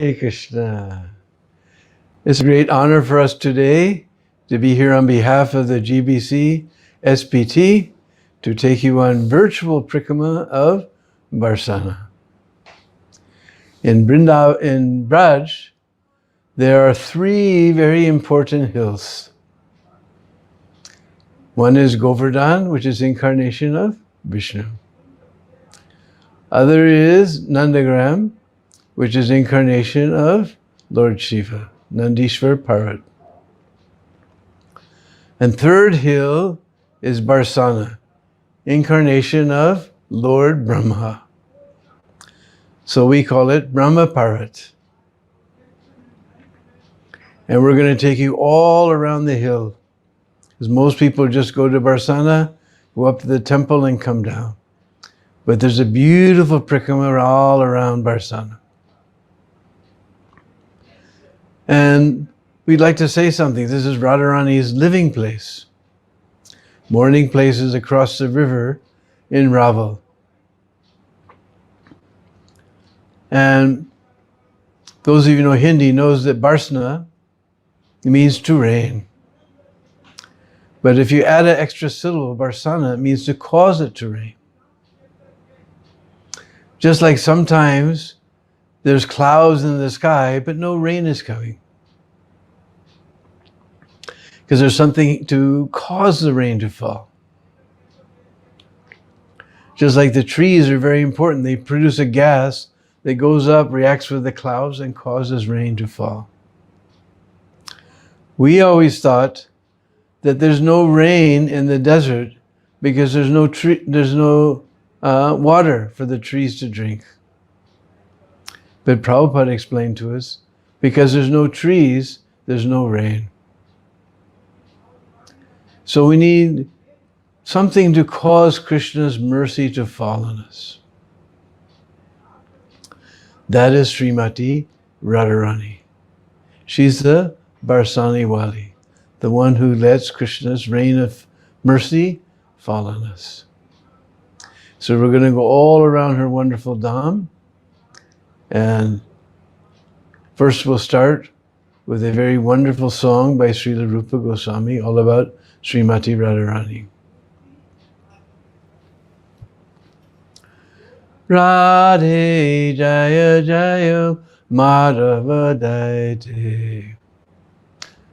Hare Krishna. It's a great honor for us today to be here on behalf of the GBC SPT to take you on virtual Prikrama of Barsana. In Braj, there are three very important hills. One is Govardhan, which is incarnation of Vishnu. Other is Nandagram, which is incarnation of Lord Shiva, Nandishvar Parvat. And third hill is Barsana, incarnation of Lord Brahma. So we call it Brahma Parvat. And we're going to take you all around the hill. Because most people just go to Barsana, go up to the temple and come down. But there's a beautiful Prikrama all around Barsana. And we'd like to say something. This is Radharani's living place. Morning place is across the river in Raval. And those of you who know Hindi knows that Barsana means to rain. But if you add an extra syllable, Barsana, it means to cause it to rain. Just like sometimes there's clouds in the sky, but no rain is coming. Because there's something to cause the rain to fall. Just like the trees are very important. They produce a gas that goes up, reacts with the clouds, and causes rain to fall. We always thought that there's no rain in the desert because there's no water for the trees to drink. But Prabhupada explained to us, because there's no trees, there's no rain. So we need something to cause Krishna's mercy to fall on us. That is Srimati Radharani. She's the Barsani Wali, the one who lets Krishna's rain of mercy fall on us. So we're going to go all around her wonderful Dham. And first we'll start with a very wonderful song by Srila Rupa Goswami, all about Srimati Radharani. Radhe Jaya Jaya Madhava Daite.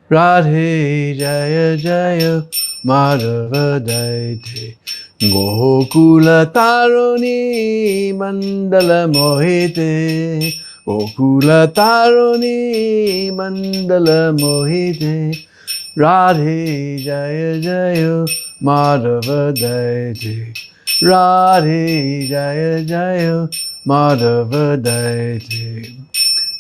Radhe Jaya Jaya Madhava Daite. Gokula Taruni Mandala Mohite. Gokula Taruni Mandala Mohite. Radhe Jaya Jaya Madhava Daite. Radhe Jaya Jaya Madhava Daite.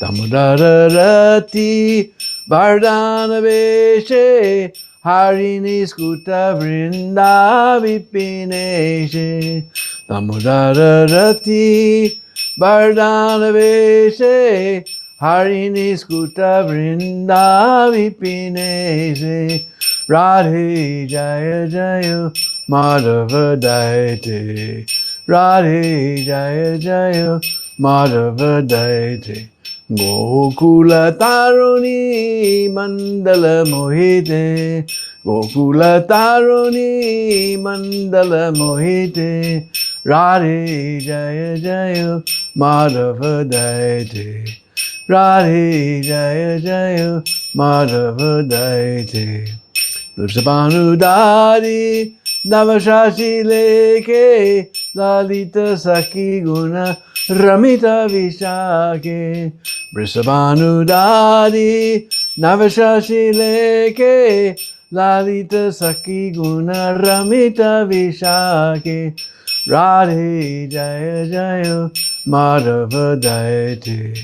Damodara Rati Vardhana Veshe Harini Skuta Vrinda Vipineshe. Damodara Rati Vardhana Veshe Harini Skuta Vrinda Vipineshe. Radhe Jaya Jaya Madhava Daite. Radhe Jaya Jaya Madhava Daite. Gokula Taruni Mandala Mohite. Gokula Taruni Mandala Mohite. Radhe Jaya Jaya Madhava Daite. Radhe Jaya Jaya Madhava Daite. Vrishabhanudari Navashashi Leke Lalita Saki Guna Ramita Vishake. Vrishabhanudari Navashashi Leke Lalita Saki Guna Ramita Vishake. Radhe Jaya Jaya Madhava Daite.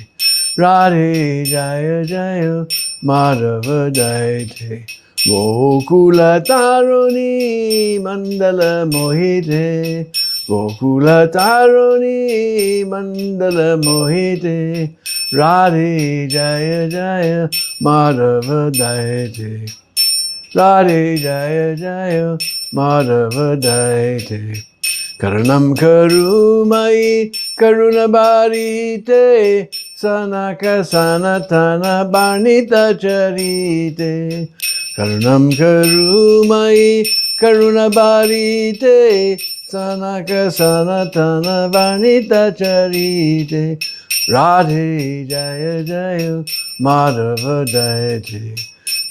Radhe Jaya Jaya Madhava Daite. Gokula Taruni Mandala Mohite. Gokula Taruni Mandala Mohite. Radhe Jaya Jaya Madhava Daite. Radhe Jaya Jaya Madhava Daite. Karunam karumai karunabharite sanaka sanatana barnita charite. Karunam karumai karunabharite sanaka sanatana barnita charite. Radhe Jaya Jaya Madhava Dayate.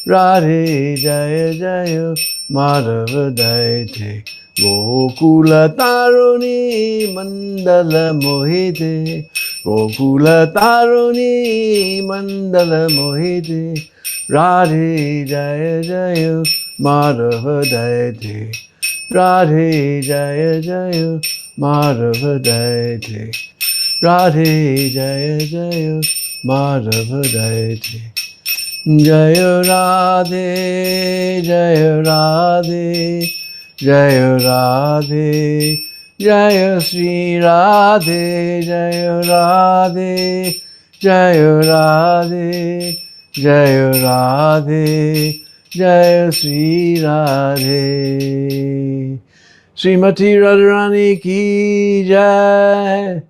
Radhe Jaya Jaya Madhava Dayate. Gokula Taruni Mandala Mohite. Gokula Taruni Mandala Mohite. Radhe Jaya Jaya Madhava Dayate. Radhe Jaya Jaya Madhava Dayate. Radhe Jaya Jaya Madhava Dayate. Jaya Radhe Jaya Radhe Jaya Radhe Jaya Sri Radhe Jaya Radhe Jaya Radhe Jaya Radhe Jaya Sri Radhe. Srimati Radharani ki jai.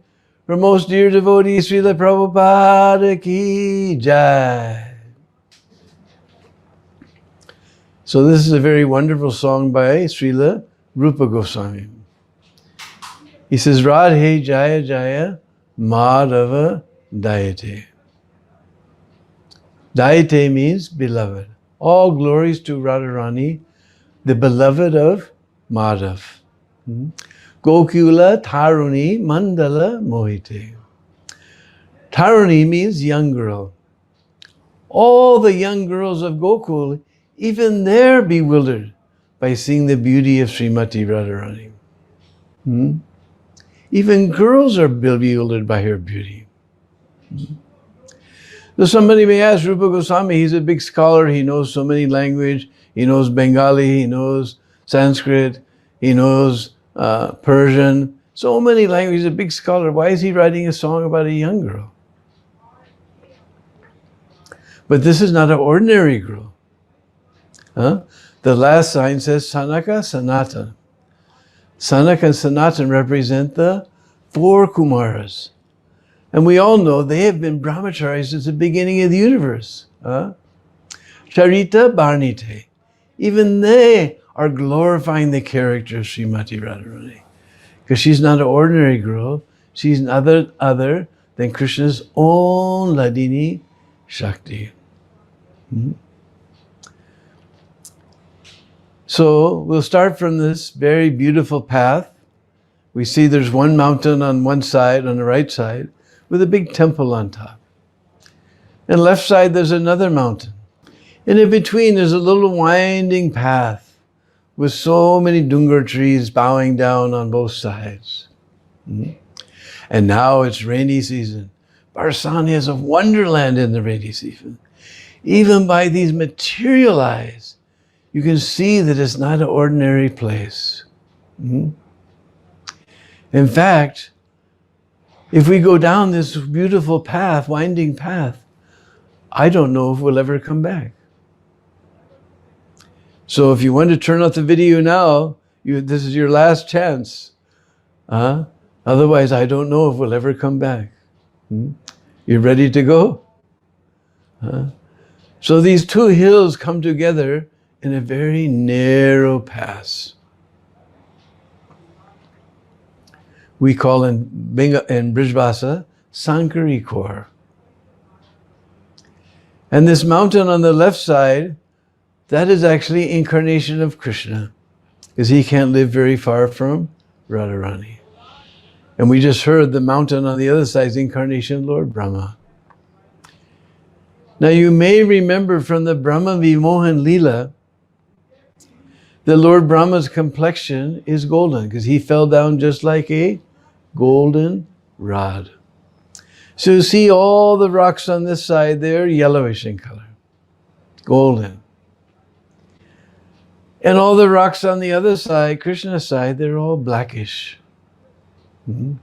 Her most dear devotee, Srila Prabhupada ki jai. So this is a very wonderful song by Srila Rupa Goswami. He says, Radhe Jaya Jaya Madhava Dayate. Dayate means beloved. All glories to Radharani, the beloved of Madhav. Gokula Taruni Mandala Mohite. Taruni means young girl. All the young girls of Gokul, even they're bewildered by seeing the beauty of Srimati Radharani. Even girls are bewildered by her beauty. So somebody may ask Rupa Goswami, he's a big scholar, he knows so many languages, he knows Bengali, he knows Sanskrit, he knows Persian, so many languages, he's a big scholar. Why is he writing a song about a young girl? But this is not an ordinary girl. The last sign says Sanaka Sanatan. Sanaka and Sanatan represent the 4 Kumaras. And we all know they have been brahmacharis since the beginning of the universe. Charita Barnite. Even they are glorifying the character of Srimati Radharani. Because she's not an ordinary girl. She's none other than Krishna's own Ladini Shakti. So we'll start from this very beautiful path. We see there's one mountain on one side, on the right side, with a big temple on top. And left side, there's another mountain. And in between, there's a little winding path with so many dungar trees bowing down on both sides. And now it's rainy season. Barsana is a wonderland in the rainy season. Even by these material eyes, you can see that it's not an ordinary place. In fact, if we go down this beautiful path, winding path, I don't know if we'll ever come back. So if you want to turn off the video now, this is your last chance. Otherwise, I don't know if we'll ever come back. You ready to go? So these 2 hills come together in a very narrow pass. We call in Brijbhasa, Sankari Kor. And this mountain on the left side, that is actually incarnation of Krishna, because he can't live very far from Radharani. And we just heard the mountain on the other side is incarnation of Lord Brahma. Now you may remember from the Brahma Vimohan Leela, the Lord Brahma's complexion is golden, because he fell down just like a golden rod. So you see all the rocks on this side, they're yellowish in color, golden. And all the rocks on the other side, Krishna's side, they're all blackish. And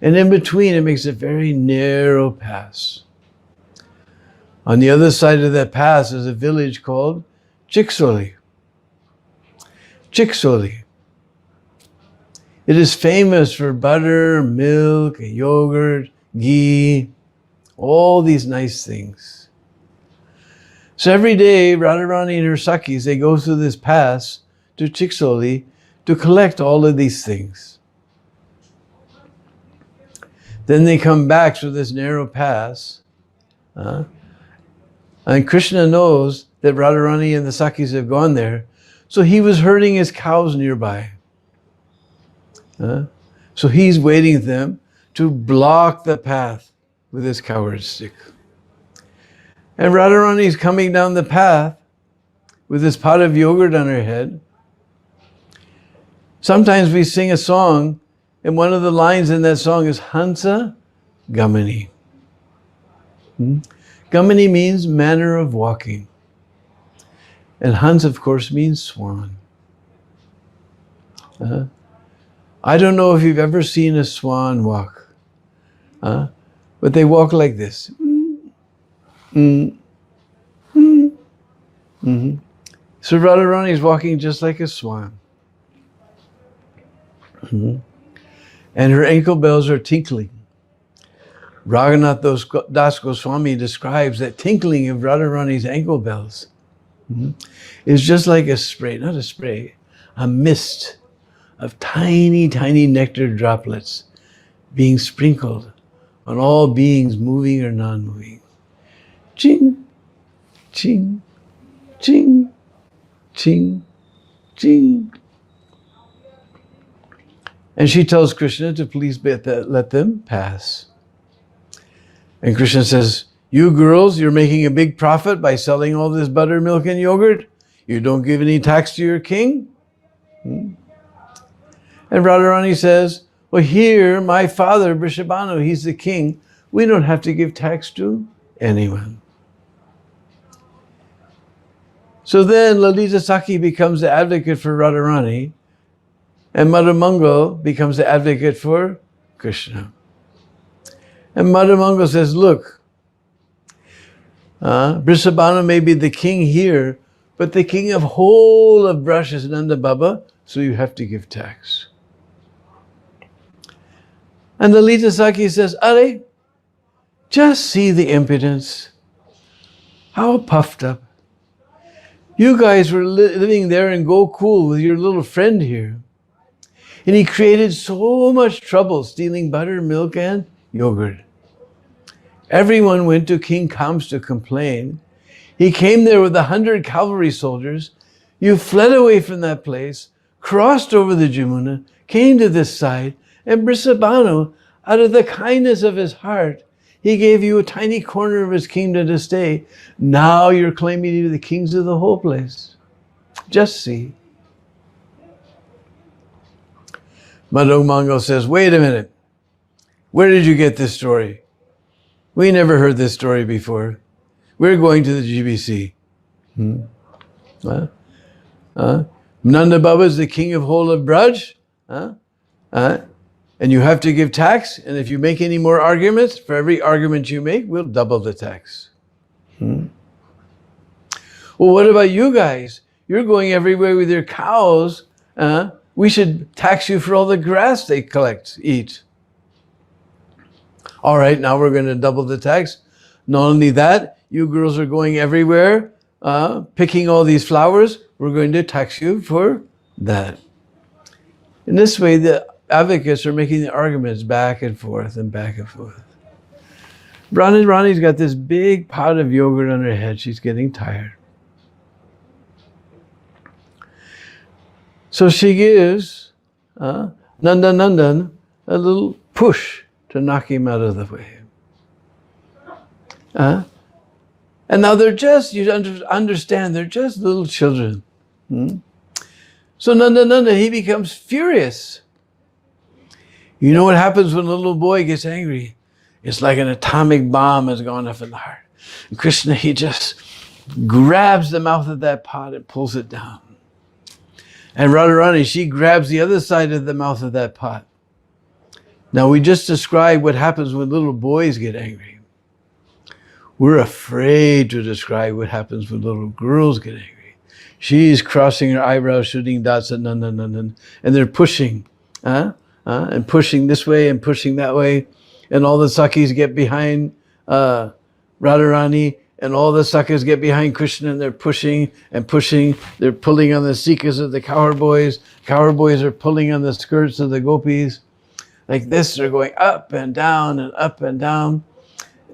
in between, it makes a very narrow pass. On the other side of that pass is a village called Chiksoli. Chiksoli. It is famous for butter, milk, yogurt, ghee, all these nice things. So every day, Radharani and her Sakhis, they go through this pass to Chiksoli to collect all of these things. Then they come back through this narrow pass. And Krishna knows that Radharani and the Sakhis have gone there. So he was herding his cows nearby. So he's waiting for them to block the path with his cowherd stick. And Radharani is coming down the path with this pot of yogurt on her head. Sometimes we sing a song, and one of the lines in that song is Hansa Gamani. Gamani means manner of walking. And Hans, of course, means swan. I don't know if you've ever seen a swan walk, but they walk like this. So Radharani is walking just like a swan. And her ankle bells are tinkling. Raghunath Das Goswami describes that tinkling of Radharani's ankle bells is just like a spray, not a spray, a mist of tiny, tiny nectar droplets being sprinkled on all beings moving or non-moving. Ching, ching, ching, ching, ching. And she tells Krishna to please let them pass. And Krishna says, you girls, you're making a big profit by selling all this butter, milk, and yogurt. You don't give any tax to your king. And Radharani says, well, here, my father, Vrishabhanu, he's the king. We don't have to give tax to anyone. So then Lalita Sakhi becomes the advocate for Radharani, and Madhamangal becomes the advocate for Krishna. And Madhamangal says, look, Vrishabhanu may be the king here, but the king of whole of Braj is Nanda Baba, so you have to give tax. And Lalita Sakhi says, Are, just see the impudence. How puffed up. You guys were living there in Gokul with your little friend here. And he created so much trouble stealing butter, milk, and yogurt. Everyone went to King Kamsa to complain. He came there with 100 cavalry soldiers. You fled away from that place, crossed over the Jamuna, came to this side, and Vrishabhanu, out of the kindness of his heart, he gave you a tiny corner of his kingdom to stay. Now you're claiming to be the kings of the whole place. Just see. Madhamangal says, wait a minute. Where did you get this story? We never heard this story before. We're going to the GBC. Nanda Baba is the king of whole of Braj. And you have to give tax. And if you make any more arguments, for every argument you make, we'll double the tax. Well, what about you guys? You're going everywhere with your cows. We should tax you for all the grass they eat. All right, now we're going to double the tax. Not only that, you girls are going everywhere, picking all these flowers. We're going to tax you for that. In this way, the advocates are making the arguments back and forth and back and forth. Rani's got this big pot of yogurt on her head. She's getting tired. So she gives Nandan a little push to knock him out of the way. And now they're just, you understand, they're just little children. So Nanda, he becomes furious. You know what happens when a little boy gets angry? It's like an atomic bomb has gone off in the heart. And Krishna, he just grabs the mouth of that pot and pulls it down. And Radharani, she grabs the other side of the mouth of that pot. Now, we just described what happens when little boys get angry. We're afraid to describe what happens when little girls get angry. She's crossing her eyebrows, shooting dots at Nandan, and they're pushing and pushing this way and pushing that way. And all the Sakis get behind Radharani, and all the Sakhas get behind Krishna, and they're pushing and pushing. They're pulling on the Sikhas of the cowherd boys. Cowherd boys are pulling on the skirts of the gopis. Like this, they're going up and down and up and down.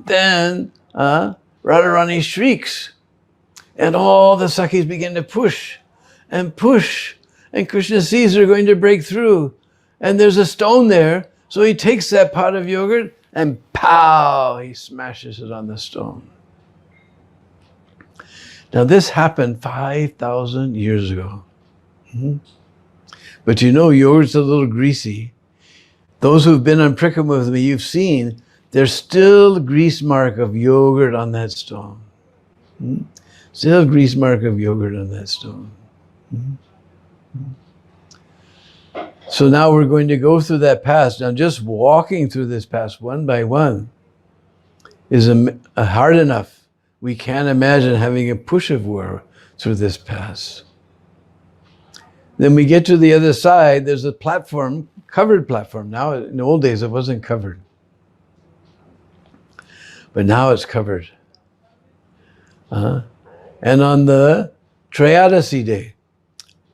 Then Radharani shrieks, and all the Sakhis begin to push and push. And Krishna sees they're going to break through. And there's a stone there, so he takes that pot of yogurt and pow, he smashes it on the stone. Now this happened 5,000 years ago. But you know, yogurt's a little greasy. Those who've been on Prikam with me, you've seen there's still grease mark of yogurt on that stone. Still grease mark of yogurt on that stone. So now we're going to go through that path. Now just walking through this path one by one is hard enough. We can't imagine having a push of war through this pass. Then we get to the other side, there's a platform, covered platform. Now, in the old days, it wasn't covered. But now it's covered. And on the Trayadasi day,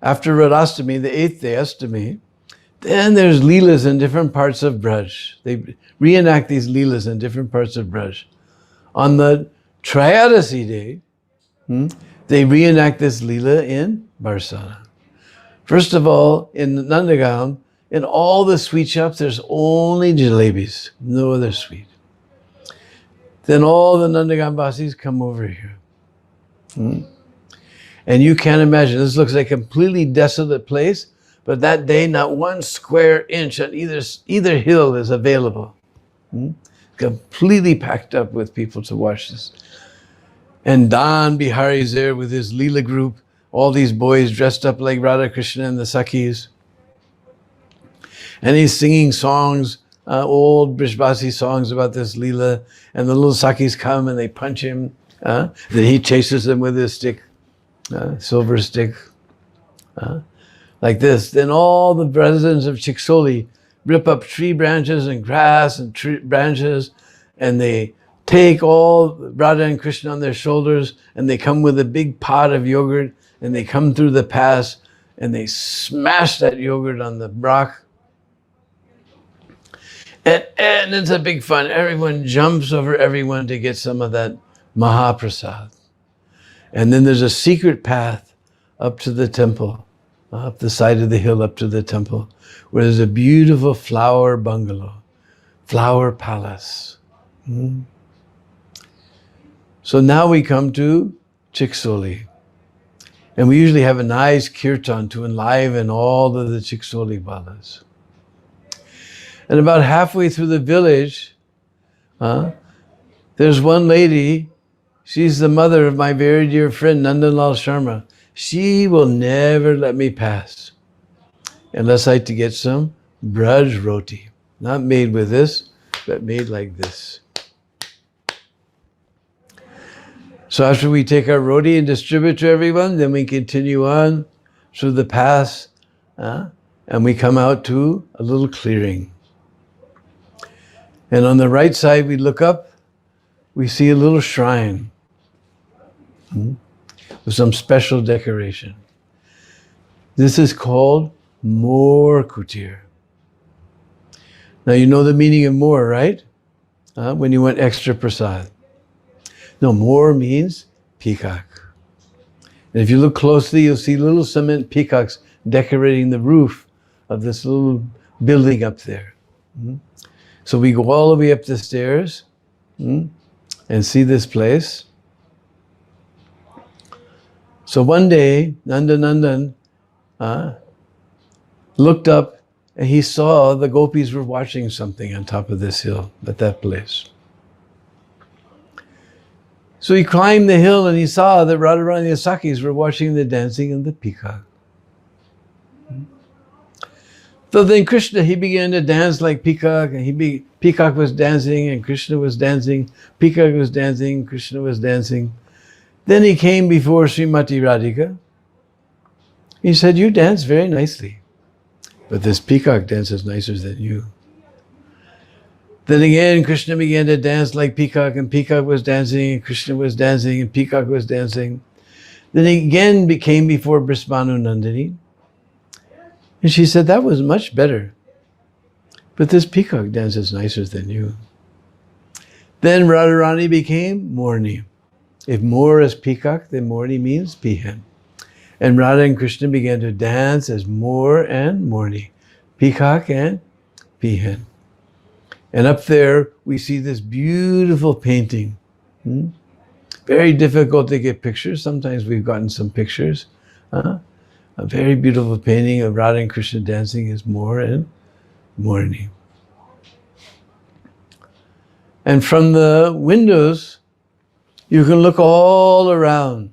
after Radhastami, the 8th day, Astami, then there's Leelas in different parts of Braj. They reenact these Leelas in different parts of Braj. On the Trayadasi day, they reenact this Leela in Barsana. First of all, in Nandagam, in all the sweet shops, there's only jalebis, no other sweet. Then all the Nandagam Vasis come over here. And you can't imagine, this looks like a completely desolate place, but that day, not one square inch on either hill is available. Completely packed up with people to watch this. And Dan Bihari is there with his Leela group, all these boys dressed up like Radha Krishna and the Sakhis. And he's singing songs, old Brishbasi songs about this Leela, and the little Sakhis come and they punch him. Then he chases them with his stick, silver stick, like this. Then all the residents of Chiksoli rip up tree branches and grass and tree branches, and they take all Radha and Krishna on their shoulders, and they come with a big pot of yogurt, and they come through the pass, and they smash that yogurt on the rock. And it's a big fun. Everyone jumps over everyone to get some of that Mahaprasad. And then there's a secret path up to the temple, up the side of the hill up to the temple, where there's a beautiful flower bungalow, flower palace. So now we come to Chiksoli. And we usually have a nice kirtan to enliven all of the Chiksoli balas. And about halfway through the village, there's one lady, she's the mother of my very dear friend Nandanlal Sharma. She will never let me pass unless I to get some Braj roti. Not made with this, but made like this. So after we take our roti and distribute to everyone, then we continue on through the pass, and we come out to a little clearing. And on the right side, we look up, we see a little shrine with some special decoration. This is called Moor Kutir. Now you know the meaning of Moor, right? When you want extra prasad. No, Moor means peacock. And if you look closely, you'll see little cement peacocks decorating the roof of this little building up there. So we go all the way up the stairs and see this place. So one day, Nandan looked up and he saw the gopis were watching something on top of this hill at that place. So he climbed the hill and he saw that Radharani and the Sakhis were watching the dancing of the peacock. So then Krishna, he began to dance like peacock, and peacock was dancing and Krishna was dancing, peacock was dancing, Krishna was dancing. Then he came before Srimati Radhika. He said, "You dance very nicely." But this peacock dances nicer than you. Then again, Krishna began to dance like peacock, and peacock was dancing, and Krishna was dancing, and peacock was dancing. Then he again came before Brisbanu Nandini, and she said, that was much better. But this peacock dances nicer than you. Then Radharani became Morni. If Mor is peacock, then Morni means peahen. And Radha and Krishna began to dance as Mor and Morni, peacock and peahen. And up there, we see this beautiful painting. Very difficult to get pictures. Sometimes we've gotten some pictures. A very beautiful painting of Radha and Krishna dancing as Mor and Morni. And from the windows, you can look all around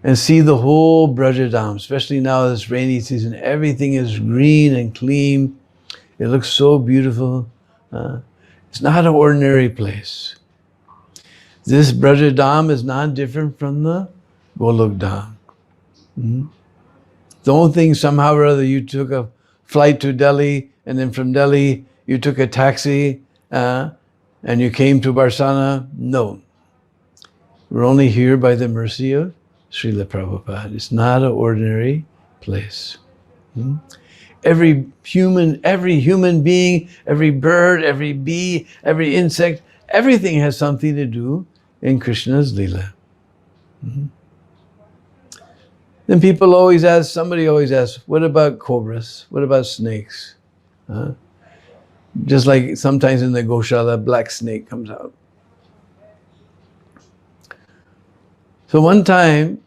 and see the whole Brajadam, especially now this rainy season. Everything is green and clean. It looks so beautiful. It's not an ordinary place. This Brajadam is not different from the Golok Dham. Don't think somehow or other you took a flight to Delhi, and then from Delhi you took a taxi and you came to Barsana. No. We're only here by the mercy of Srila Prabhupada. It's not an ordinary place. Every human being, every bird, every bee, every insect, everything has something to do in Krishna's Leela. Then somebody always asks, what about cobras? What about snakes? Just like sometimes in the Goshala, black snake comes out. So one time,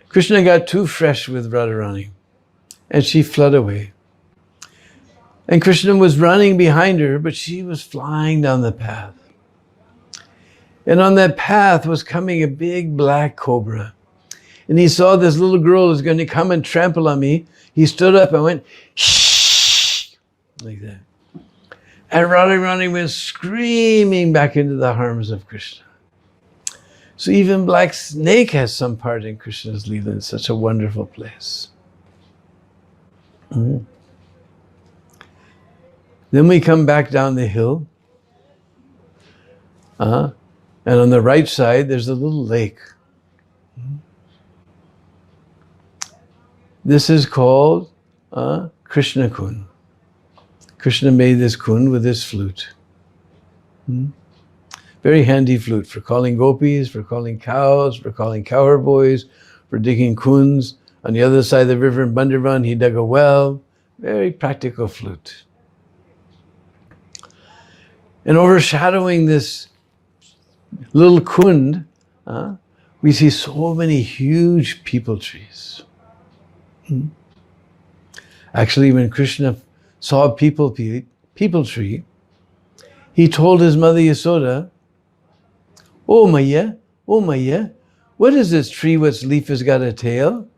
Krishna got too fresh with Radharani, and she fled away. And Krishna was running behind her, but she was flying down the path. And on that path was coming a big black cobra. And he saw this little girl is going to come and trample on me. He stood up and went, shh, like that. And Radharani went screaming back into the arms of Krishna. So even black snake has some part in Krishna's Leela. It's such a wonderful place. Then we come back down the hill. And on the right side, there's a little lake. This is called Krishna Kund. Krishna made this kund with his flute. Very handy flute for calling gopis, for calling cows, for calling cowherd boys, for digging kunds. On the other side of the river in Bandhu, he dug a well. Very practical flute. And overshadowing this little kund, we see so many huge peepal trees. Actually, when Krishna saw a peepal tree, he told his mother Yasoda, oh Maya, what is this tree whose leaf has got a tail?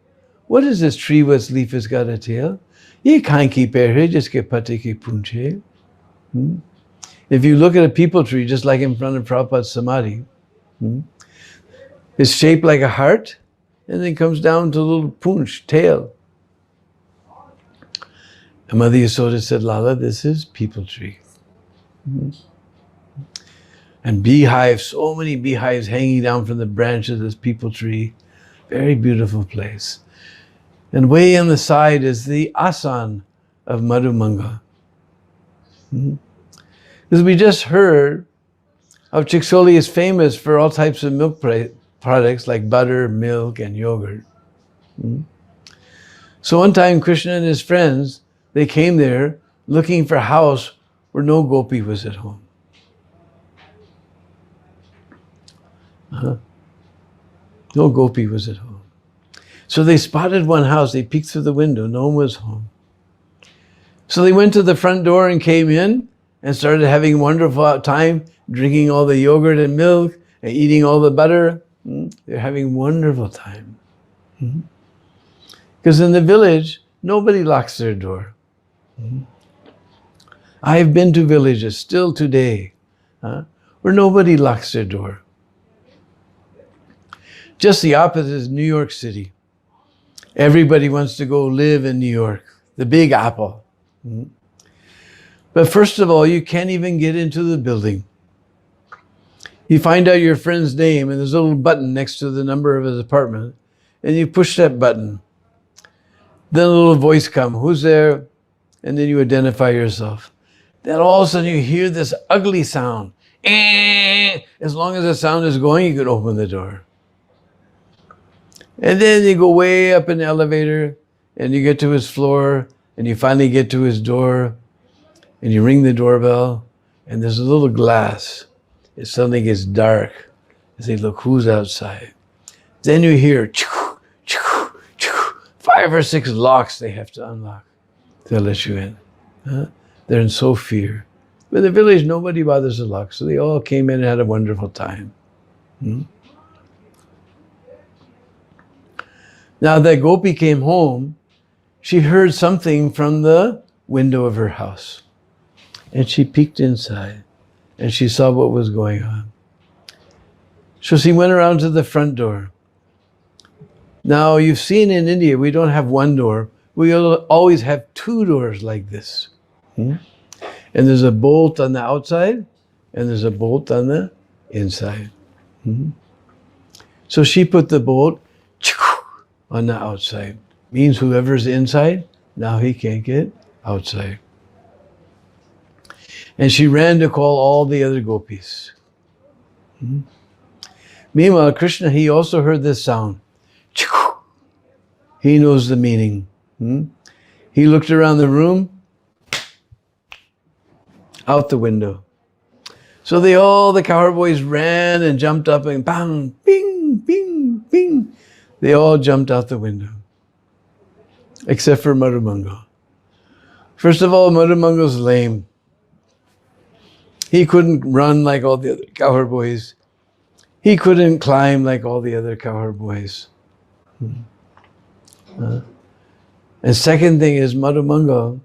What is this tree whose leaf has got a tail? Ye kanki perhe jiske pate ki punche. If you look at a peepal tree, just like in front of Prabhupada's Samadhi, it's shaped like a heart, and then comes down to a little punch, tail. And Mother Yasoda said, Lala, this is peepal tree. And beehives, so many beehives hanging down from the branches of this peepal tree. Very beautiful place. And way on the side is the asan of Madhumanga. Because we just heard how Chiksoli is famous for all types of milk products like butter, milk, and yogurt. So one time Krishna and his friends, they came there looking for a house where no gopi was at home. No gopi was at home. So they spotted one house, they peeked through the window, no one was home. So they went to the front door and came in and started having a wonderful time, drinking all the yogurt and milk and eating all the butter. They're having a wonderful time. Because in the village, nobody locks their door. I've been to villages still today where nobody locks their door. Just the opposite is New York City. Everybody wants to go live in New York, the Big Apple. But first of all, you can't even get into the building. You find out your friend's name, and there's a little button next to the number of his apartment, and you push that button. Then a little voice comes, who's there? And then you identify yourself. Then all of a sudden you hear this ugly sound. As long as the sound is going, you can open the door. And then you go way up in the elevator, and you get to his floor, and you finally get to his door, and you ring the doorbell, and there's a little glass. It suddenly gets dark. You say, look, who's outside? Then you hear 5 or 6 locks they have to unlock to let you in. They're in so fear. But in the village, nobody bothers to lock, so they all came in and had a wonderful time. Now that Gopi came home, she heard something from the window of her house. And she peeked inside, and she saw what was going on. So she went around to the front door. Now, you've seen in India, we don't have one door. We always have 2 doors like this. And there's a bolt on the outside, and there's a bolt on the inside. So she put the bolt on the outside. Means whoever's inside, now he can't get outside. And she ran to call all the other gopis. Meanwhile, Krishna, he also heard this sound. He knows the meaning. He looked around the room, out the window. So all the cowboys ran and jumped up and bang, bing, bing, bing. They all jumped out the window, except for Madhumangal. First of all, Madhumangal's lame. He couldn't run like all the other cowboys. He couldn't climb like all the other cowboys. And second thing is Madhumangal,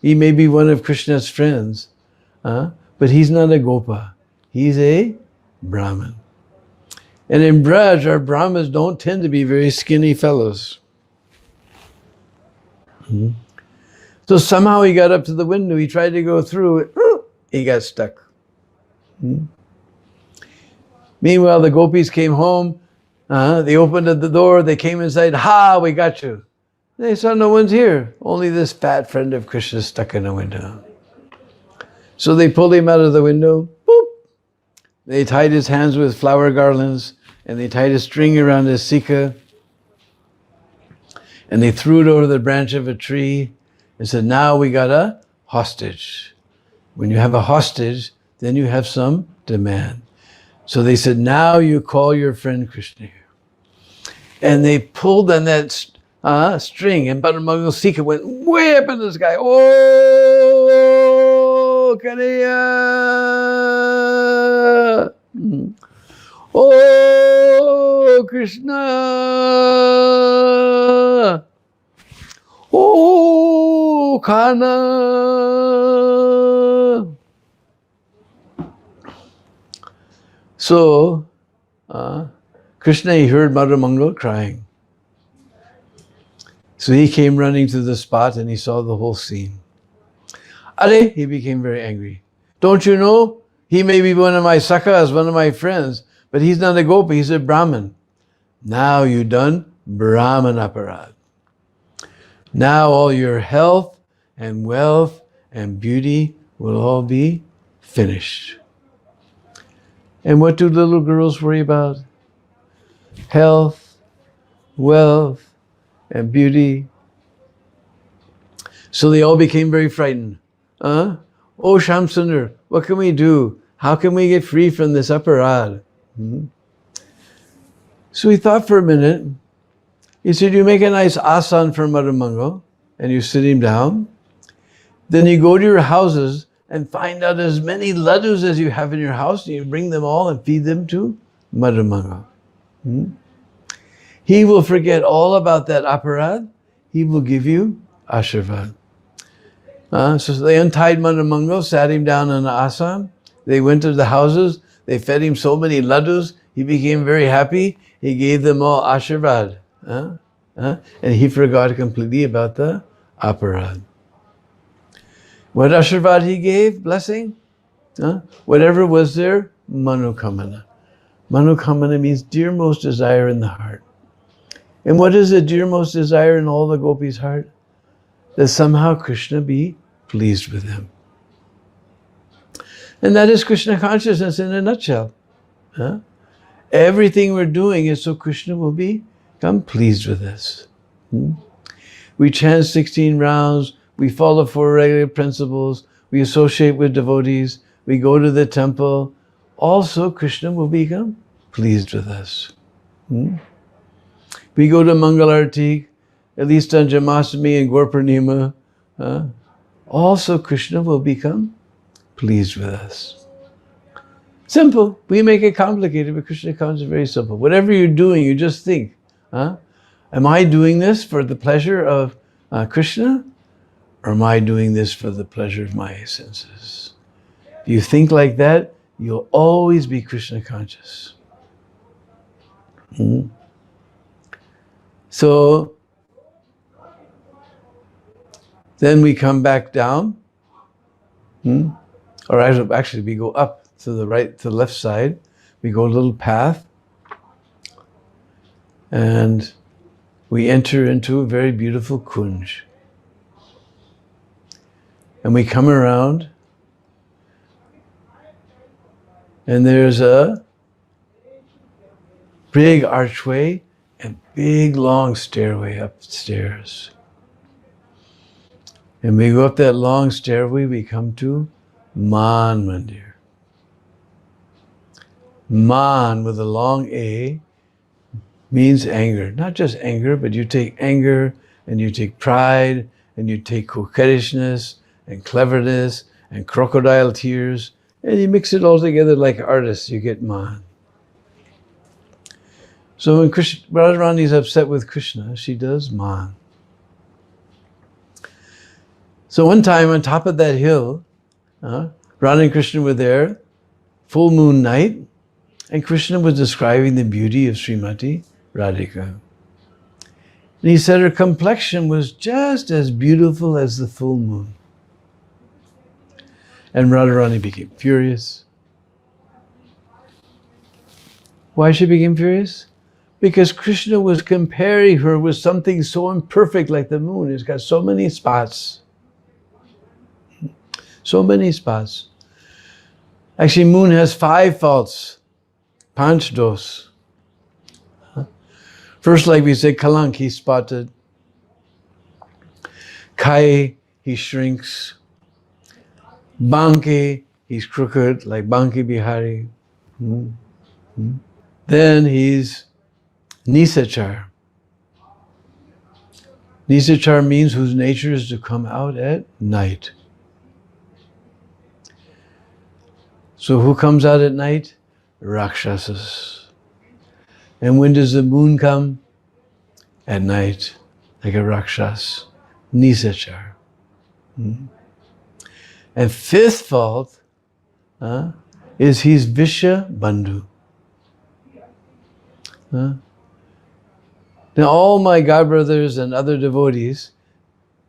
he may be one of Krishna's friends, but he's not a Gopa. He's a Brahmin. And in Braj, our Brahmins don't tend to be very skinny fellows. So somehow he got up to the window, he tried to go through it, he got stuck. Meanwhile, the gopis came home, they opened the door, they came inside, we got you. They saw no one's here, only this fat friend of Krishna's stuck in the window. So they pulled him out of the window, boop. They tied his hands with flower garlands, and they tied a string around his sika, and they threw it over the branch of a tree and said, now we got a hostage. When you have a hostage, then you have some demand. So they said, now you call your friend Krishna here. And they pulled on that string, and Madhumangal's sika went way up in the sky. Oh, Kanaya! Oh, Krishna! Oh, Kana! So, Krishna, he heard Madhumangal crying. So he came running to the spot and he saw the whole scene. Are, he became very angry. Don't you know? He may be one of my sakhas, one of my friends, but he's not a gopi, he's a Brahmin. Now you done Brahman aparad. Now all your health and wealth and beauty will all be finished. And what do little girls worry about? Health, wealth, and beauty. So they all became very frightened. Oh, Shamsundar, what can we do? How can we get free from this aparad? So he thought for a minute. He said, you make a nice asan for Madhumangal, and you sit him down. Then you go to your houses and find out as many laddus as you have in your house, and you bring them all and feed them to Madhumangal. He will forget all about that aparad. He will give you ashirvad. So they untied Madhumangal, sat him down on the asan. They went to the houses. They fed him so many laddus. He became very happy. He gave them all ashirvad. And he forgot completely about the aparad. What Ashirvad he gave, blessing? Whatever was their manukamana. Manukamana means dearmost desire in the heart. And what is the dearmost desire in all the gopis' heart? That somehow Krishna be pleased with them. And that is Krishna consciousness in a nutshell. Everything we're doing is so Krishna will become pleased with us. We chant 16 rounds, we follow 4 regular principles, we associate with devotees, we go to the temple. Also, Krishna will become pleased with us. We go to Mangalarti, at least on Janmashtami and Gaur Purnima. Also, Krishna will become pleased with us. Simple. We make it complicated, but Krishna consciousness is very simple. Whatever you're doing, you just think, am I doing this for the pleasure of Krishna? Or am I doing this for the pleasure of my senses? If you think like that, you'll always be Krishna conscious. So, then we come back down. Or actually we go up to the right, to the left side. We go a little path. And we enter into a very beautiful kunj. And we come around. And there's a big archway and big long stairway upstairs. And we go up that long stairway, we come to Man Mandir. Man with a long A means anger. Not just anger, but you take anger and you take pride and you take coquettishness and cleverness and crocodile tears and you mix it all together like artists, you get Man. So when Radharani is upset with Krishna, she does Man. So one time on top of that hill, Radha and Krishna were there, full moon night, and Krishna was describing the beauty of Srimati Radhika. And he said her complexion was just as beautiful as the full moon. And Radharani became furious. Why she became furious? Because Krishna was comparing her with something so imperfect like the moon. It's got so many spots. So many spots. Actually, moon has 5 faults. Panch dos. First, like we say, Kalank, he's spotted. Kai, he shrinks. Banki, he's crooked, like Banki Bihari. Then he's Nisachar. Nisachar means whose nature is to come out at night. So who comes out at night? Rakshasas. And when does the moon come? At night, like a Rakshas. Nisachar. And 5th fault is he's Visha Bandhu. Now all my godbrothers and other devotees,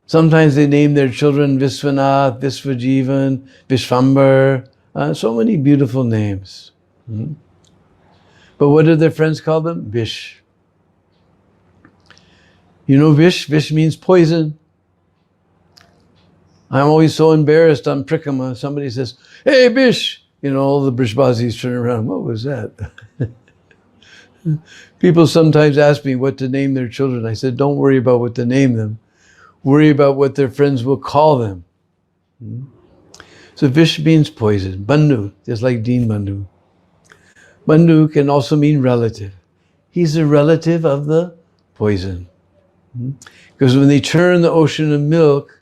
sometimes they name their children Viswanath, Visvajivan, Vishvambar, so many beautiful names. But what do their friends call them? Vish. You know Vish? Vish means poison. I'm always so embarrassed on Prikama. Somebody says, hey, Vish! You know, all the Brishbazis turn around. What was that? People sometimes ask me what to name their children. I said, don't worry about what to name them. Worry about what their friends will call them. So Vish means poison. Bandhu, just like Deen Bandhu. Bandhu can also mean relative. He's a relative of the poison. Because when they turned the ocean of milk,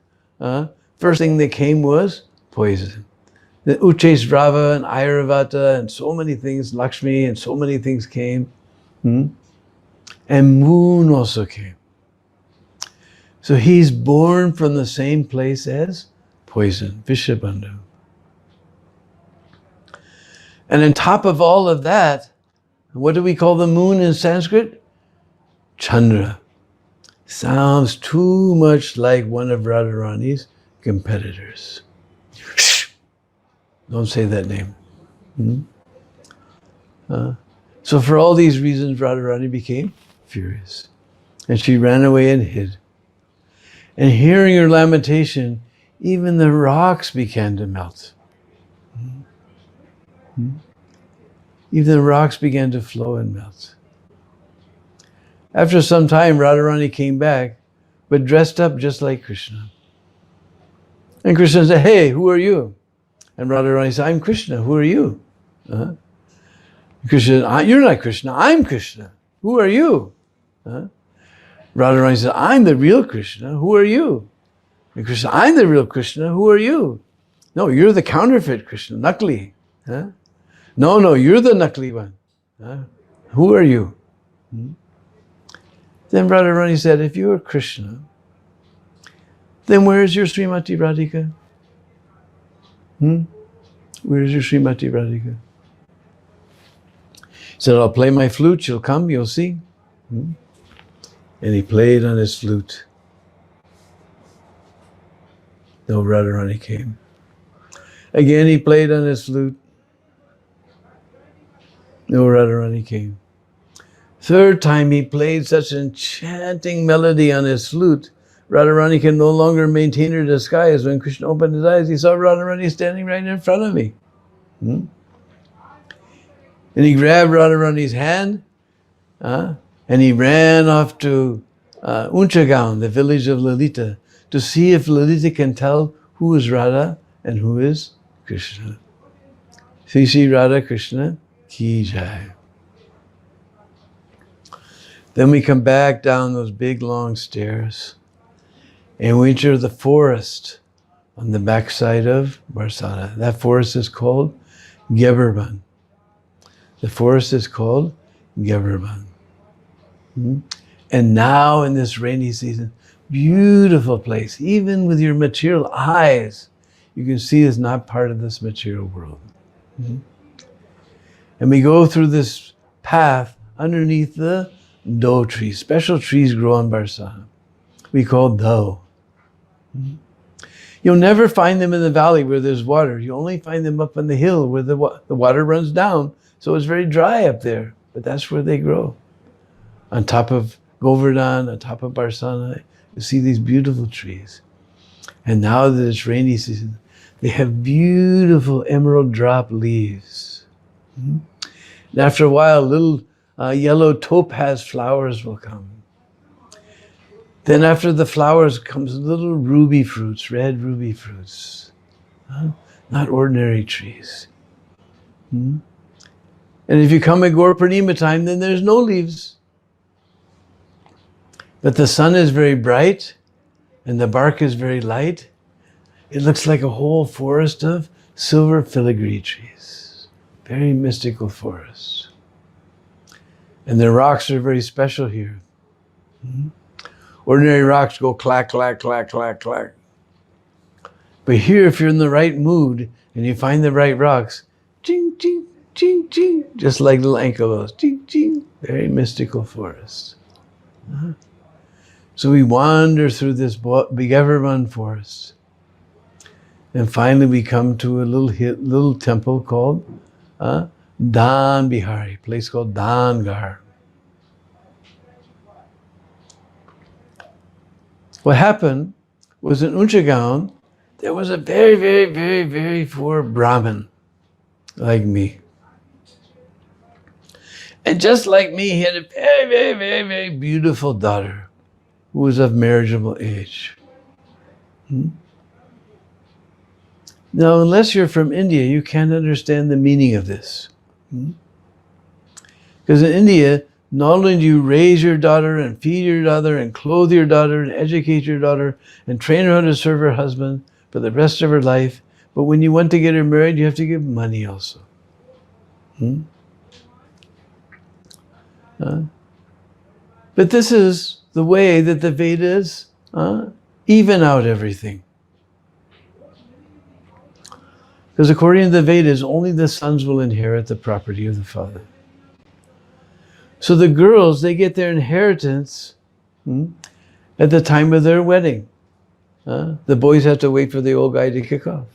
first thing that came was poison. The Uches Rava and Airavata and so many things, Lakshmi and so many things came. And moon also came. So he's born from the same place as poison, Vishabandhu. And on top of all of that, what do we call the moon in Sanskrit? Chandra. Sounds too much like one of Radharani's competitors. Don't say that name. So for all these reasons, Radharani became furious. And she ran away and hid. And hearing her lamentation, even the rocks began to melt. Even the rocks began to flow and melt. After some time, Radharani came back, but dressed up just like Krishna. And Krishna said, "Hey, who are you?" And Radharani said, "I'm Krishna. Who are you?" Krishna said, "You're not Krishna. I'm Krishna. Who are you?" Radharani said, "I'm the real Krishna. Who are you?" And Krishna, "I'm the real Krishna. Who are you?" "No, you're the counterfeit Krishna, Nakli." No, you're the Nakli one. Who are you? Then Radharani said, "If you are Krishna, then where is your Srimati Radhika? Where is your Srimati Radhika?" He said, "I'll play my flute, you'll come, you'll see." And he played on his flute. No Radharani came. Again he played on his flute. No Radharani came. Third time he played such an enchanting melody on his flute, Radharani can no longer maintain her disguise. When Krishna opened his eyes, he saw Radharani standing right in front of me. And he grabbed Radharani's hand, and he ran off to Unchagaon, the village of Lalita, to see if Lalita can tell who is Radha and who is Krishna. Sri Radha Krishna Ki Jai. Then we come back down those big long stairs and we enter the forest on the backside of Barsana. That forest is called Geberban. The forest is called Geberban. And now in this rainy season, beautiful place. Even with your material eyes, you can see it's not part of this material world. And we go through this path underneath the do trees. Special trees grow on Barsana. We call do. You'll never find them in the valley where there's water. You only find them up on the hill where the water runs down. So it's very dry up there, but that's where they grow. On top of Govardhan, on top of Barsana, you see these beautiful trees. And now that it's rainy season, they have beautiful emerald drop leaves. And after a while, little yellow topaz flowers will come. Then after the flowers comes little ruby fruits, red ruby fruits. Not ordinary trees. And if you come at Gaur Purnima time, then there's no leaves. But the sun is very bright and the bark is very light. It looks like a whole forest of silver filigree trees. Very mystical forest. And the rocks are very special here. Ordinary rocks go clack, clack, clack, clack, clack. But here, if you're in the right mood and you find the right rocks, ching, ching, ching, ching, just like little ankylos, ching, ching. Very mystical forest. So we wander through this big Everman forest. And finally we come to a little temple called Dan Bihari, a place called Dangar. What happened was in Unchagaon, there was a very, very, very, very poor Brahmin like me. And just like me, he had a very, very, very, very beautiful daughter who was of marriageable age. Now, unless you're from India, you can't understand the meaning of this. Because in India, not only do you raise your daughter and feed your daughter and clothe your daughter and educate your daughter and train her how to serve her husband for the rest of her life, but when you want to get her married, you have to give money also. But this is the way that the Vedas even out everything. Because according to the Vedas, only the sons will inherit the property of the father. So the girls, they get their inheritance at the time of their wedding. The boys have to wait for the old guy to kick off.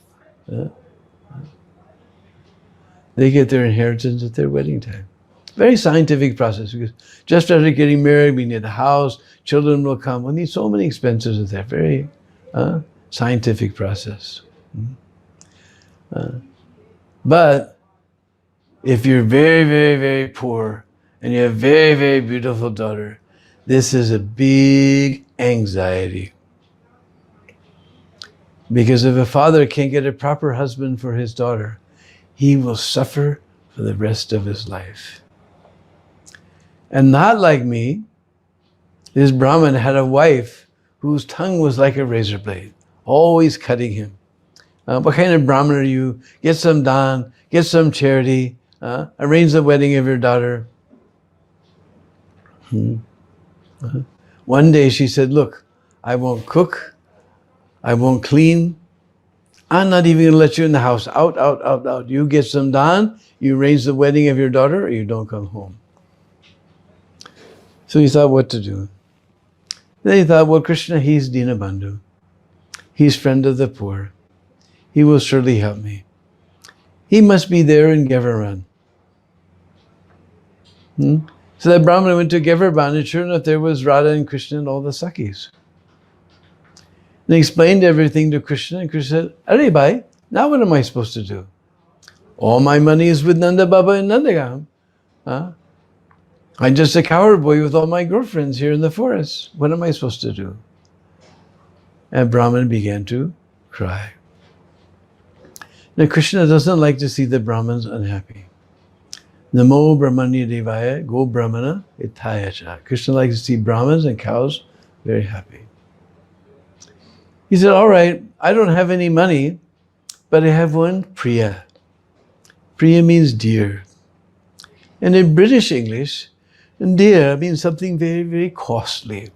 They get their inheritance at their wedding time. Very scientific process, because just after getting married, we need a house, children will come. We need so many expenses with that. Very scientific process. But if you're very, very, very poor and you have a very, very beautiful daughter, this is a big anxiety. Because if a father can't get a proper husband for his daughter, he will suffer for the rest of his life. And not like me, this Brahmin had a wife whose tongue was like a razor blade, always cutting him. What kind of Brahmin are you? Get some dhan, get some charity, arrange the wedding of your daughter. One day she said, look, I won't cook, I won't clean, I'm not even going to let you in the house. Out, out, out, out. You get some dhan, you arrange the wedding of your daughter, or you don't come home. So he thought what to do. Then he thought, well, Krishna, he's Deena Bandhu. He's friend of the poor. He will surely help me. He must be there in Gevaran. So that Brahmana went to Gevaran, and sure enough, there was Radha and Krishna and all the Sakhis. And he explained everything to Krishna, and Krishna said, Arey bhai, now what am I supposed to do? All my money is with Nanda Baba and Nandagam. I'm just a coward boy with all my girlfriends here in the forest. What am I supposed to do? And Brahman began to cry. Now Krishna doesn't like to see the Brahmins unhappy. Namo Brahmanya Devaya Go Brahmana Itayacha. Krishna likes to see Brahmins and cows very happy. He said, all right, I don't have any money, but I have one Priya. Priya means dear. And in British English, dear means something very, very costly.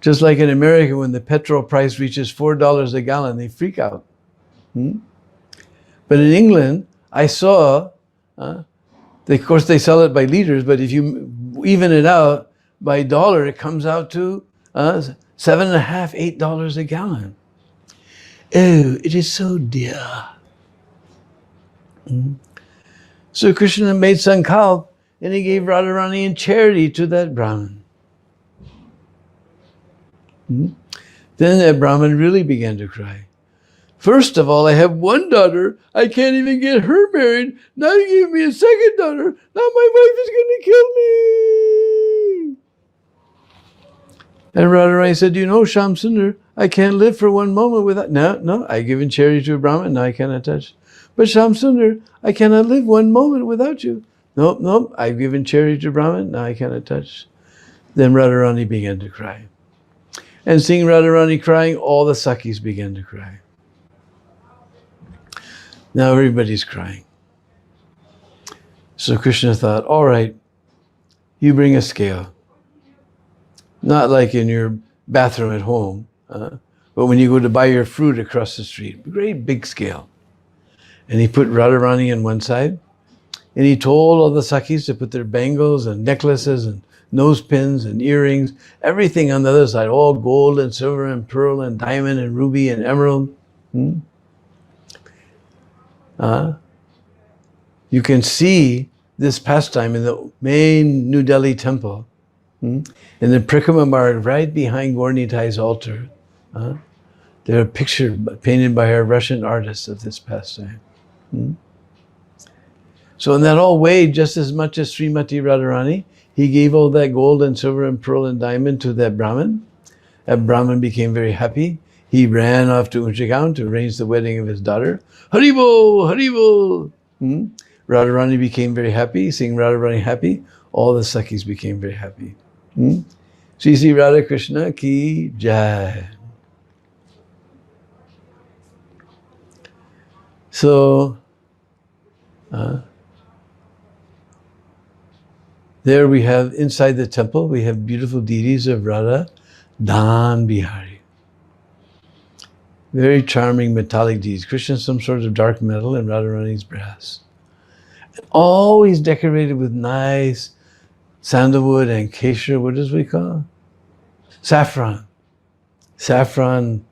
Just like in America, when the petrol price reaches $4 a gallon, they freak out. But in England, I saw, of course they sell it by liters, but if you even it out by dollar, it comes out to $7.50, $8 a gallon. Oh, it is so dear. So Krishna made sankalp, and he gave Radharani in charity to that Brahmin. Then that Brahmin really began to cry. First of all, I have one daughter. I can't even get her married. Now you give me a second daughter. Now my wife is going to kill me. And Radharani said, you know, Shyam Sundar, I can't live for one moment without... No, I've given charity to a Brahmin. Now I cannot touch. But Shyam Sundar, I cannot live one moment without you. Nope, I've given charity to Brahmin. Now I cannot touch. Then Radharani began to cry. And seeing Radharani crying, all the Sakhis began to cry. Now everybody's crying. So Krishna thought, all right, you bring a scale. Not like in your bathroom at home, but when you go to buy your fruit across the street, great big scale. And he put Radharani on one side, and he told all the Sakhis to put their bangles and necklaces and nose pins and earrings, everything on the other side, all gold and silver and pearl and diamond and ruby and emerald. You can see this pastime in the main New Delhi temple, in the Prikrama Marg right behind Gaur-Nitai's altar. There are pictures painted by our Russian artists of this pastime. So in that all weighed just as much as Srimati Radharani. He gave all that gold and silver and pearl and diamond to that Brahmin. That Brahmin became very happy. He ran off to Unchagaon to arrange the wedding of his daughter. Haribo, Haribo. Radharani became very happy. Seeing Radharani happy, all the Sakhis became very happy. Shri Shri Radha Krishna ki jai. So, there we have, inside the temple, we have beautiful deities of Radha, Dham, Bihari. Very charming metallic deities. Krishna is some sort of dark metal and Radharani's brass. And always decorated with nice sandalwood and kesher, what does we call? Saffron. Saffron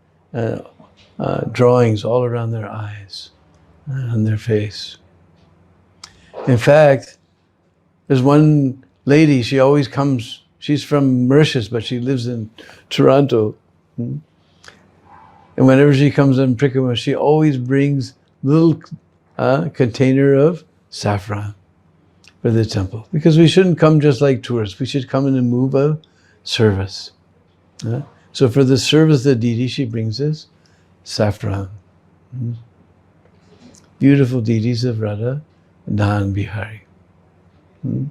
drawings all around their eyes and their face. In fact, there's one lady, she always comes, she's from Mauritius, but she lives in Toronto. And whenever she comes in Prickama, she always brings a little container of saffron for the temple. Because we shouldn't come just like tourists. We should come in and move of service. So for the service of the deity, she brings us saffron. Beautiful deities of Radha, Dham, Bihari. And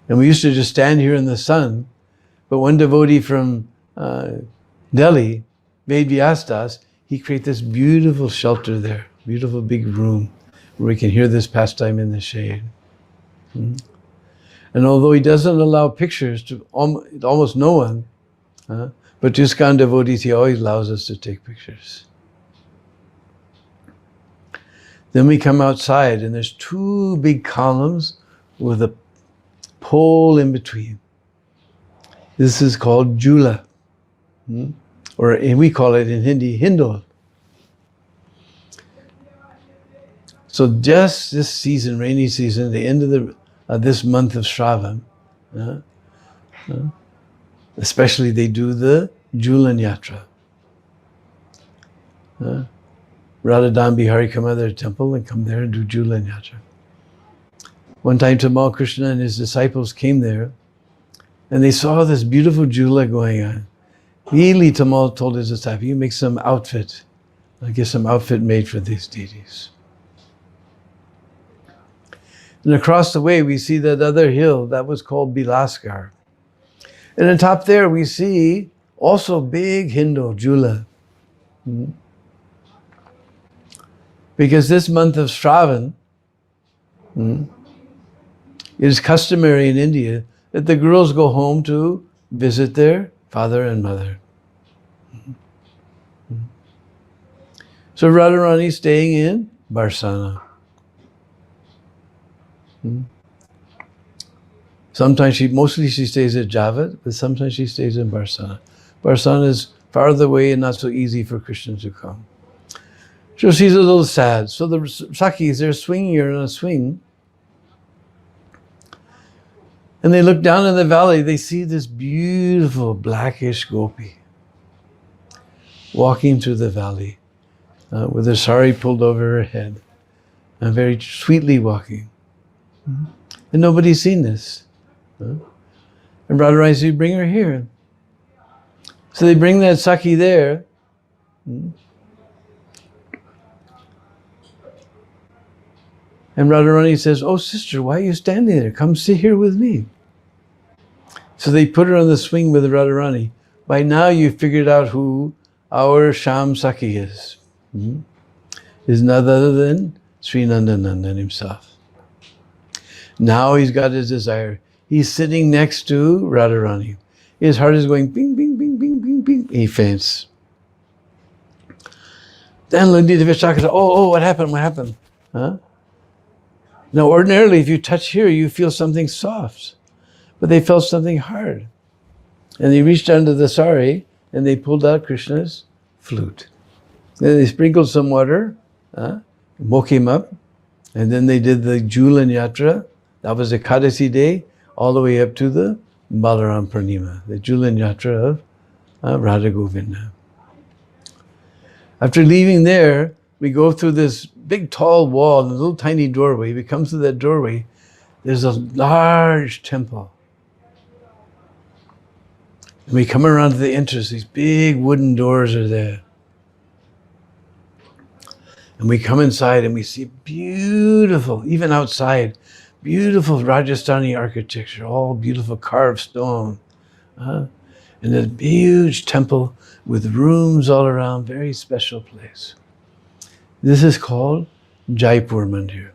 we used to just stand here in the sun, but one devotee from Delhi, Vedvyastas, he created this beautiful shelter there, beautiful big room where we can hear this pastime in the shade. And although he doesn't allow pictures to almost no one, but to ISKCON devotees, he always allows us to take pictures. Then we come outside and there's two big columns with a pole in between. This is called Jula, or we call it in Hindi, Hindol. So just this season, rainy season, the end of this month of Shravan, especially they do the Julan Yatra. Radha Dham Bihari come out of their temple and come there and do Julan Yatra. One time Tamal Krishna and his disciples came there and they saw this beautiful Jula going on. Immediately Tamal told his disciple, you make some outfit. I'll get some outfit made for these deities. And across the way we see that other hill, that was called Bilaskar. And on top there we see also big Hindol, Jula. Because this month of Shravan, it is customary in India that the girls go home to visit their father and mother. So Radharani is staying in Barsana. Sometimes mostly she stays at Javat, but sometimes she stays in Barsana. Barsana is farther away and not so easy for Krishna to come. So she's a little sad. So the Sakhis, they're swinging her on a swing. And they look down in the valley, they see this beautiful blackish gopi walking through the valley with her sari pulled over her head and very sweetly walking. And nobody's seen this. And Radharani said, bring her here. So they bring that Sakhi there. And Radharani says, oh sister, why are you standing there? Come sit here with me. So they put her on the swing with Radharani. By now you've figured out who our Sham Sakhi is. Is none other than Sri Nandanandan himself. Now he's got his desire. He's sitting next to Radharani. His heart is going bing, bing, bing, bing, bing, bing. He faints. Then Lundita Vishaka says, oh, what happened? What happened? Now ordinarily if you touch here, you feel something soft. But they felt something hard. And they reached under the sari and they pulled out Krishna's flute. Then they sprinkled some water, woke him up, and then they did the Julan Yatra. That was the Ekadasi day, all the way up to the Balaram Purnima, the Julan Yatra of Radha Govinda. After leaving there, we go through this big tall wall and a little tiny doorway. We come through that doorway, there's a large temple. And we come around to the entrance, these big wooden doors are there. And we come inside and we see beautiful, even outside, beautiful Rajasthani architecture, all beautiful carved stone. And a huge temple with rooms all around, very special place. This is called Jaipur Mandir.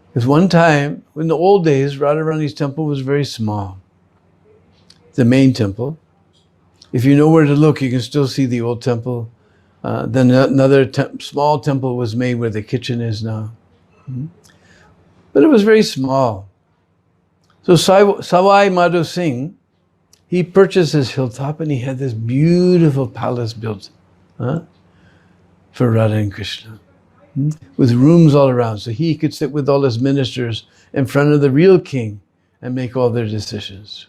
Because one time, in the old days, Radharani's temple was very small. The main temple. If you know where to look, you can still see the old temple. Then another small temple was made where the kitchen is now. But it was very small. So Sawai Madhu Singh, he purchased this hilltop and he had this beautiful palace built for Radha and Krishna, with rooms all around. So he could sit with all his ministers in front of the real king and make all their decisions.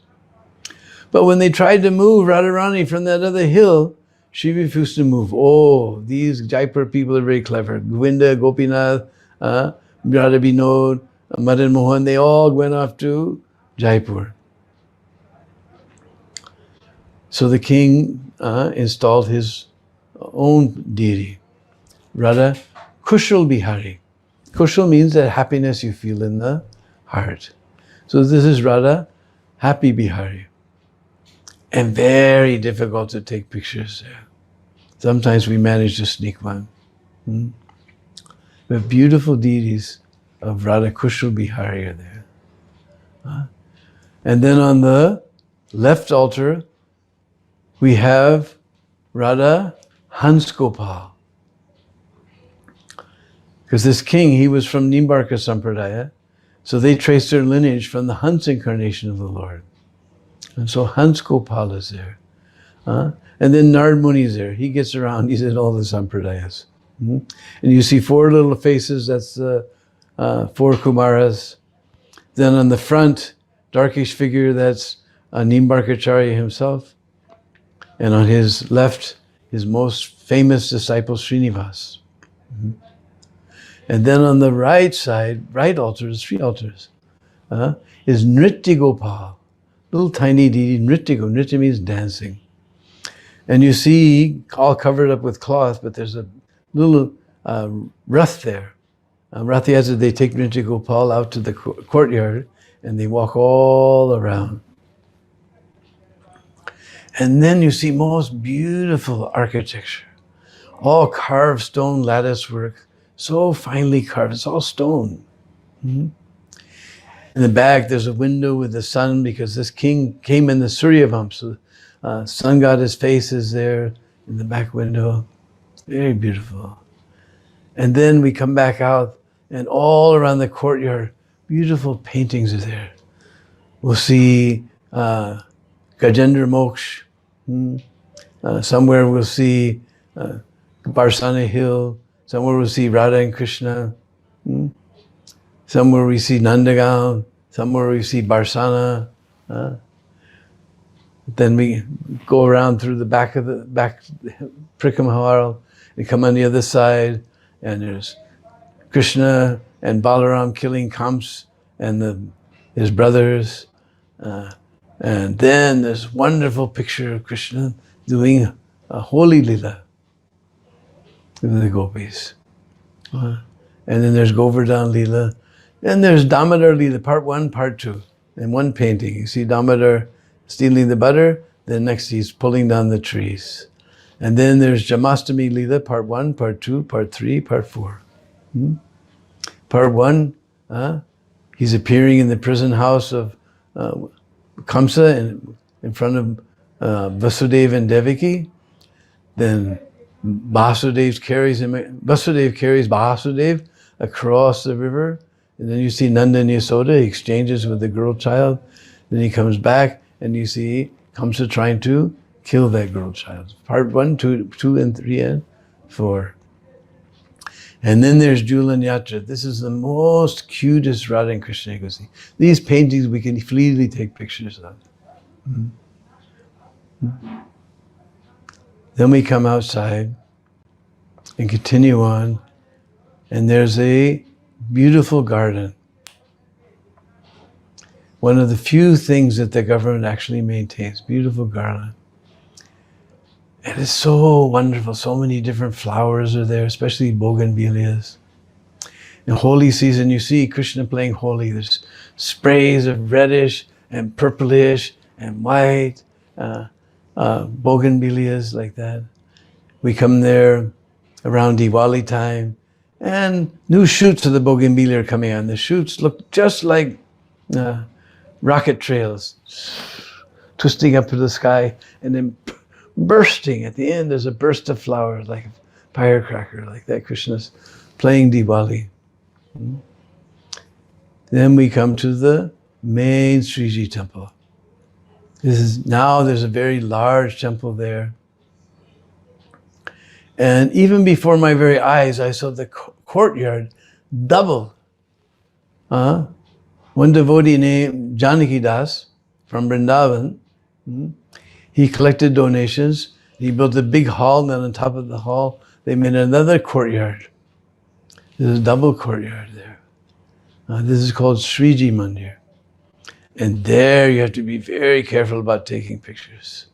But when they tried to move Radharani from that other hill, she refused to move. Oh, these Jaipur people are very clever. Govinda, Gopinath, Radha Binod, Madan Mohan, they all went off to Jaipur. So the king installed his own deity, Radha Kushal Bihari. Kushal means that happiness you feel in the heart. So this is Radha Happy Bihari. And very difficult to take pictures there. Sometimes we manage to sneak one. We have beautiful deities of Radha Kushal Bihari are there. And then on the left altar, we have Radha Hans Gopal. Because this king, he was from Nimbarka Sampradaya, so they traced their lineage from the Hans incarnation of the Lord. And so Hans Gopal is there. And then Nard Muni is there. He gets around, he's in all the Sampradayas. And you see four little faces, that's the four Kumaras. Then on the front, darkish figure, that's Nimbarkacharya himself. And on his left, his most famous disciple, Srinivas. And then on the right side, right altar, there's three altars, is Nritya Gopal. Little tiny deity, Nritya. Nritya means dancing. And you see, all covered up with cloth, but there's a little rath there. Rath Yatra, they take Nritya Gopal out to the courtyard and they walk all around. And then you see most beautiful architecture. All carved stone lattice work, so finely carved, it's all stone. In the back, there's a window with the sun because this king came in the Surya Vamsa. So sun goddess face is there in the back window. Very beautiful. And then we come back out and all around the courtyard, beautiful paintings are there. We'll see Gajendra Moksh. Somewhere we'll see Barsana Hill. Somewhere we'll see Radha and Krishna. Somewhere we see Nandagaon. Somewhere we see Barsana. Then we go around through the back Prikamahal and come on the other side, and there's Krishna and Balaram killing Kamsa and his brothers. And then there's wonderful picture of Krishna doing a holy lila with the gopis. And then there's Govardhan lila. And there's Damodar lila, part 1, part 2. In one painting, you see Damodar stealing the butter, then next he's pulling down the trees. And then there's Jamastami lila, part 1, part 2, part 3, part 4. Part 1, he's appearing in the prison house of Kamsa in front of Vasudeva and Devaki. Then Vasudev carries Vasudev across the river. And then you see Nanda and Yasoda, he exchanges with the girl child. Then he comes back and you see Kamsa trying to kill that girl child. Part 1, 2, and 3, and 4. And then there's Julan Yatra. This is the most cutest Radha and Krishna you can see. These paintings we can freely take pictures of. Then we come outside and continue on, and there's a beautiful garden. One of the few things that the government actually maintains, beautiful garden. And it's so wonderful, so many different flowers are there, especially bougainvilleas. In holy season, you see Krishna playing holy. There's sprays of reddish and purplish and white bougainvilleas like that. We come there around Diwali time, and new shoots of the bougainvillea are coming on. The shoots look just like rocket trails, twisting up to the sky, and then bursting. At the end, there's a burst of flowers, like a firecracker, like that. Krishna's playing Diwali. Then we come to the main Sriji temple. Now there's a very large temple there. And even before my very eyes, I saw the courtyard double. One devotee named Janaki Das from Vrindavan, he collected donations. He built a big hall, and then on top of the hall, they made another courtyard. There's a double courtyard there. This is called Sriji Mandir. And there you have to be very careful about taking pictures.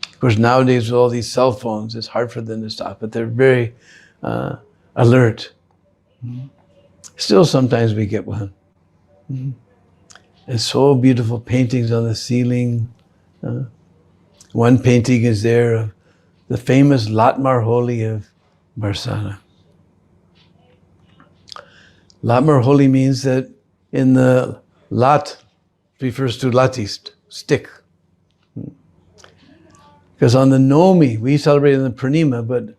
Of course, nowadays with all these cell phones, it's hard for them to stop, but they're very alert. Still, sometimes we get one. And so beautiful paintings on the ceiling. One painting is there of the famous Latmar Holi of Barsana. Latmar Holi means that in the lat refers to lati, stick. Because on the Nomi, we celebrate in the Purnima, but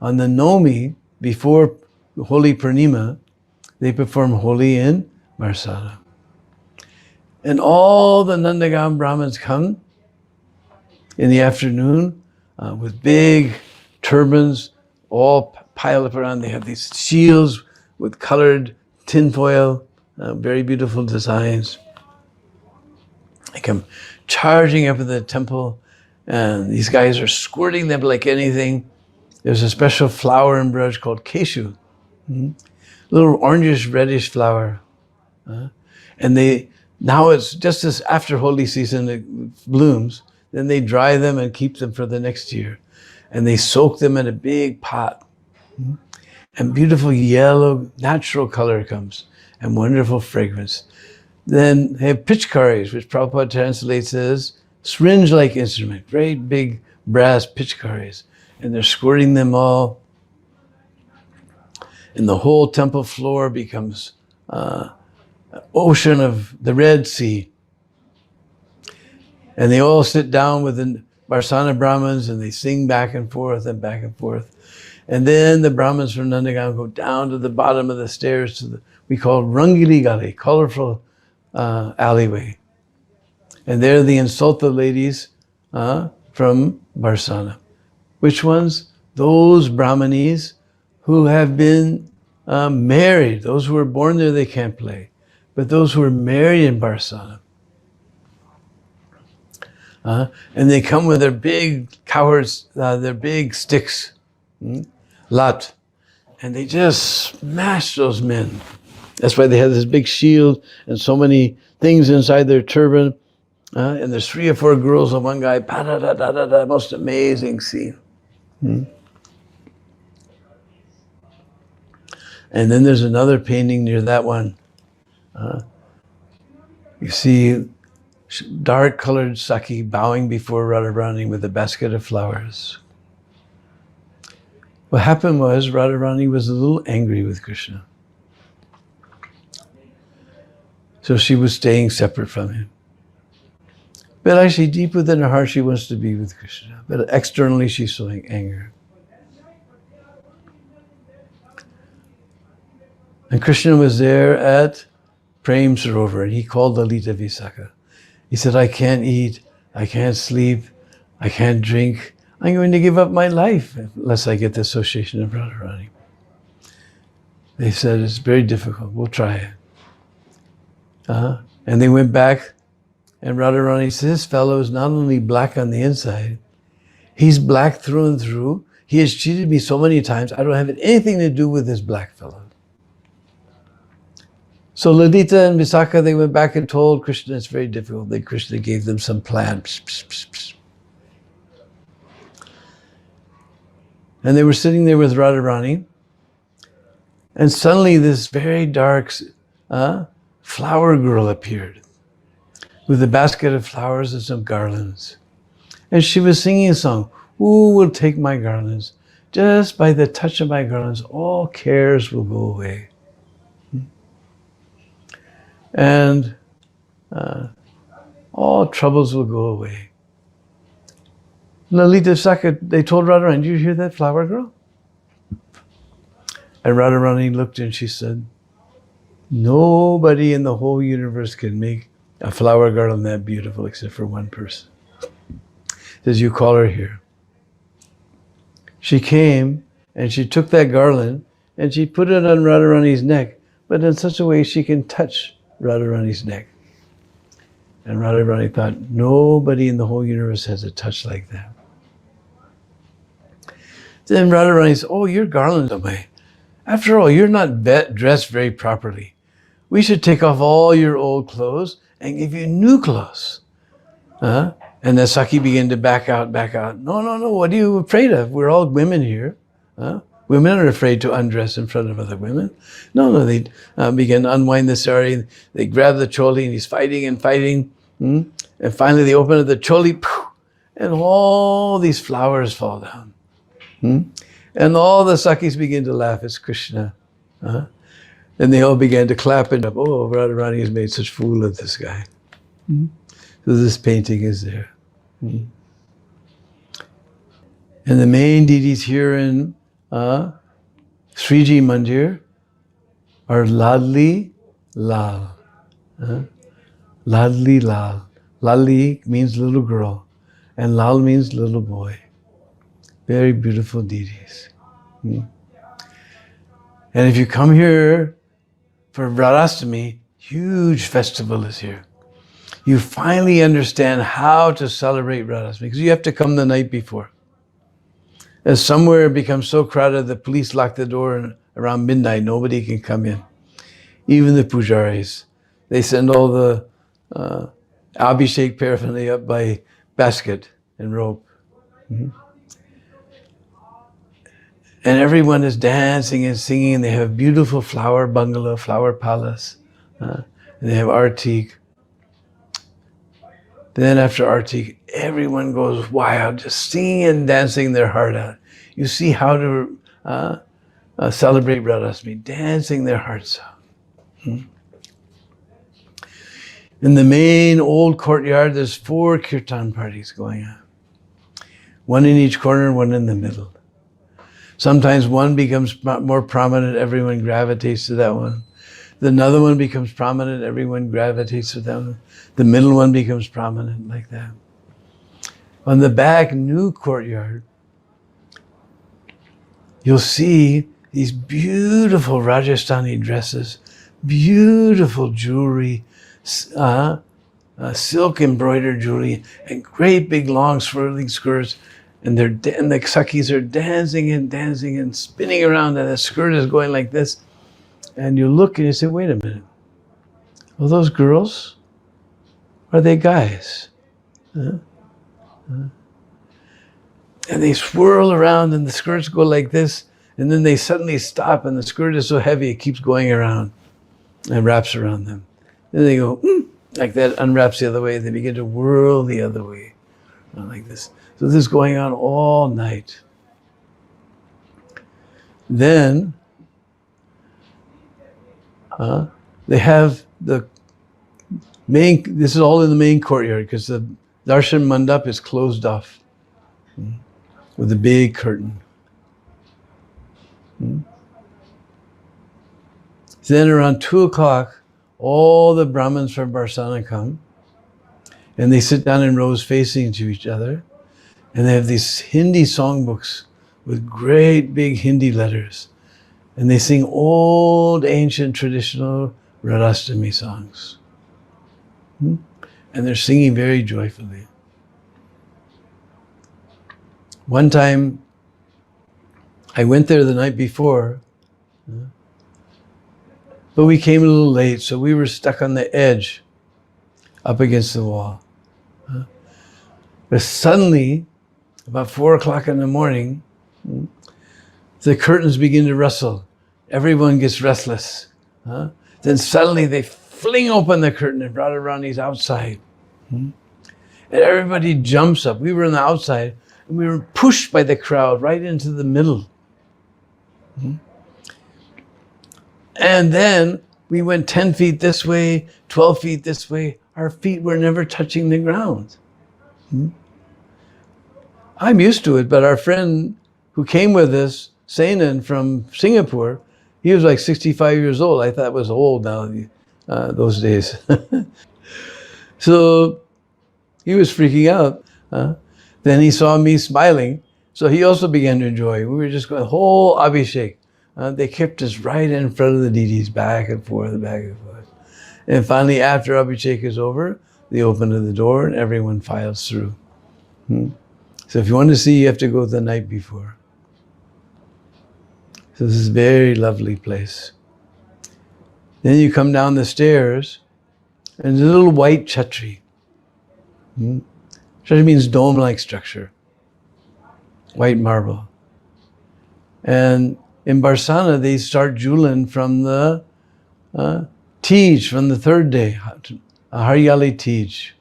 on the Nomi, before Holi Purnima, they perform Holi in Barsana. And all the Nandagam Brahmins come in the afternoon with big turbans, all piled up around. They have these shields with colored tinfoil, very beautiful designs. They come charging up in the temple, and these guys are squirting them like anything. There's a special flower in Braj called keshu, little orangish reddish flower. And now it's just as after holy season it blooms, then they dry them and keep them for the next year. And they soak them in a big pot. And beautiful yellow natural color comes, and wonderful fragrance. Then they have pitchkaris, which Prabhupada translates as syringe-like instrument, great big brass pitchkaris. And they're squirting them all. And the whole temple floor becomes ocean of the Red Sea. And they all sit down with the Barsana Brahmins and they sing back and forth and back and forth. And then the Brahmins from Nandagam go down to the bottom of the stairs to we call Rangili Gali, colorful alleyway. And there they insult the ladies from Barsana. Which ones? Those Brahmanis who have been married. Those who were born there, they can't play. But those who are married in Barsana. And they come with their big cowards, their big sticks, lat, and they just smash those men. That's why they have this big shield and so many things inside their turban. And there's 3 or 4 girls and one guy, pa-da-da-da-da-da, most amazing scene. And then there's another painting near that one. You see dark colored Saki bowing before Radharani with a basket of flowers. What happened was Radharani was a little angry with Krishna. So she was staying separate from him. But actually deep within her heart she wants to be with Krishna. But externally she's showing anger. And Krishna was there at Prem Sarovar and he called Lalita Visakha. He said, I can't eat, I can't sleep, I can't drink. I'm going to give up my life unless I get the association of Radharani. They said, it's very difficult, we'll try it. And they went back and Radharani said, this fellow is not only black on the inside, he's black through and through. He has cheated me so many times, I don't have anything to do with this black fellow. So Lalita and Visakha, they went back and told Krishna it's very difficult. Then Krishna gave them some plan. And they were sitting there with Radharani. And suddenly this very dark flower girl appeared with a basket of flowers and some garlands. And she was singing a song, who will take my garlands? Just by the touch of my garlands, all cares will go away. And all troubles will go away. Lalita Visakha, they told Radharani, did you hear that flower girl? And Radharani looked and she said, Nobody in the whole universe can make a flower garland that beautiful except for one person. Says, you call her here. She came and she took that garland and she put it on Radharani's neck, but in such a way she can touch Radharani's neck. And Radharani thought, nobody in the whole universe has a touch like that. Then Radharani said, oh, your garland's away. After all, you're not dressed very properly. We should take off all your old clothes and give you new clothes. And the Saki began to back out. No, what are you afraid of? We're all women here. Women are afraid to undress in front of other women. No, they began to unwind the sari. They grab the choli and he's fighting. And finally they open up the choli, and all these flowers fall down. And all the Sakis begin to laugh. It's Krishna. And they all began to clap and up. Oh, Radharani has made such fool of this guy. So this painting is there. And the main deities here in Sriji Mandir are Ladli Lal. Ladli Lal. Ladli means little girl, and Lal means little boy. Very beautiful deities. And if you come here for Radhastami, huge festival is here. You finally understand how to celebrate Radhastami, because you have to come the night before. As somewhere it becomes so crowded, the police lock the door and around midnight, nobody can come in. Even the pujaris. They send all the Abhishek paraphernalia up by basket and rope. And everyone is dancing and singing, and they have beautiful flower bungalow, flower palace. And they have artik. Then after artik, everyone goes wild, just singing and dancing their heart out. You see how to celebrate Radhastami, dancing their hearts out. In the main old courtyard, there's 4 kirtan parties going on. One in each corner, one in the middle. Sometimes one becomes more prominent, everyone gravitates to that one. Another one becomes prominent, everyone gravitates to that one. The middle one becomes prominent, like that. On the back new courtyard, you'll see these beautiful Rajasthani dresses, beautiful jewelry, silk embroidered jewelry, and great big long swirling skirts. And the Sakis are dancing and spinning around, and the skirt is going like this. And you look and you say, wait a minute. Are those girls? Are they guys? And they swirl around and the skirts go like this, and then they suddenly stop and the skirt is so heavy it keeps going around and wraps around them. Then they go, like that, unwraps the other way, they begin to whirl the other way, like this. So this is going on all night. Then they have the main, this is all in the main courtyard because the darshan mandap is closed off with a big curtain. Then around 2 o'clock, all the Brahmins from Barsana come and they sit down in rows facing to each other. And they have these Hindi songbooks with great big Hindi letters. And they sing old, ancient, traditional Radhastami songs. And they're singing very joyfully. One time, I went there the night before, but we came a little late, so we were stuck on the edge, up against the wall. But suddenly, about 4 o'clock in the morning, the curtains begin to rustle. Everyone gets restless. Then suddenly they fling open the curtain and Radharani's outside. And everybody jumps up. We were on the outside and we were pushed by the crowd right into the middle. And then we went 10 feet this way, 12 feet this way. Our feet were never touching the ground. I'm used to it, but our friend who came with us, Sainan from Singapore, He was like 65 years old. I thought it was old now, those days. So he was freaking out. Then he saw me smiling, so he also began to enjoy. We were just going, whole Abhishek. They kept us right in front of the deities, back and forth, back and forth. And finally, after Abhishek is over, they open the door and everyone files through. So if you want to see, you have to go the night before. So this is a very lovely place. Then you come down the stairs, and there's a little white chhatri. Chhatri means dome-like structure, white marble. And in Barsana, they start Julan from the Tej, from the third day, Haryali Tej,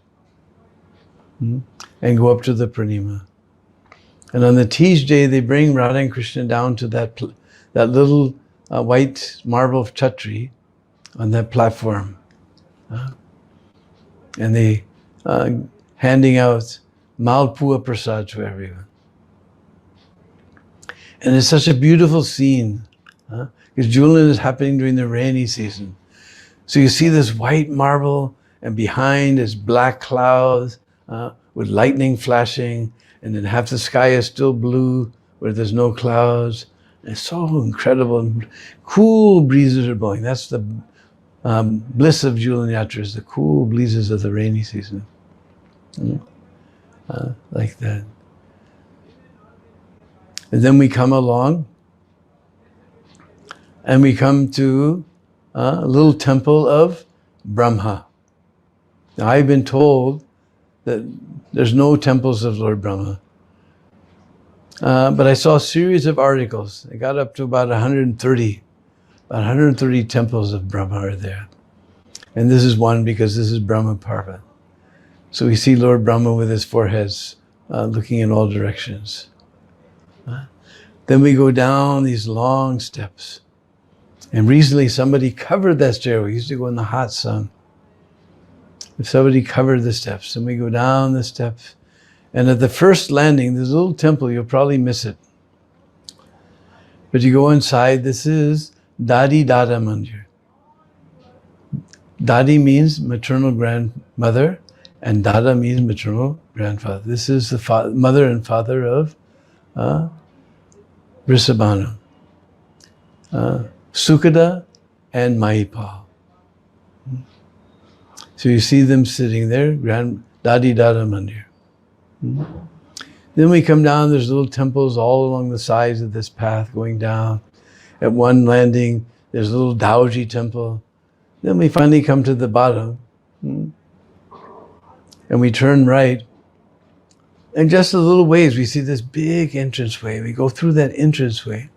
and go up to the Pranima. And on the Tej day, they bring Radha and Krishna down to that little white marble chhatri on that platform. And they handing out Malpua Prasad to everyone. And it's such a beautiful scene, because Julan is happening during the rainy season. So you see this white marble, and behind is black clouds with lightning flashing, and then half the sky is still blue where there's no clouds. And it's so incredible. And cool breezes are blowing. That's the bliss of Julan Yatras, the cool breezes of the rainy season. Like that. And then we come along and we come to a little temple of Brahma. Now, I've been told that there's no temples of Lord Brahma. But I saw a series of articles. They got up to about 130. About 130 temples of Brahma are there. And this is one because this is Brahma Parvat. So we see Lord Brahma with his four heads looking in all directions. Then we go down these long steps. And recently somebody covered that stairway. We used to go in the hot sun. If somebody covered the steps, and we go down the steps. And at the first landing, there's a little temple, you'll probably miss it. But you go inside, this is Dadi Dada Mandir. Dadi means maternal grandmother, and Dada means maternal grandfather. This is the mother and father of Vrisabhanu, Sukada and Mahipal. So you see them sitting there, Dadi Dada Mandir. Then we come down, there's little temples all along the sides of this path going down. At one landing, there's a little Daoji temple. Then we finally come to the bottom. And we turn right. And just a little ways, we see this big entranceway. We go through that entranceway.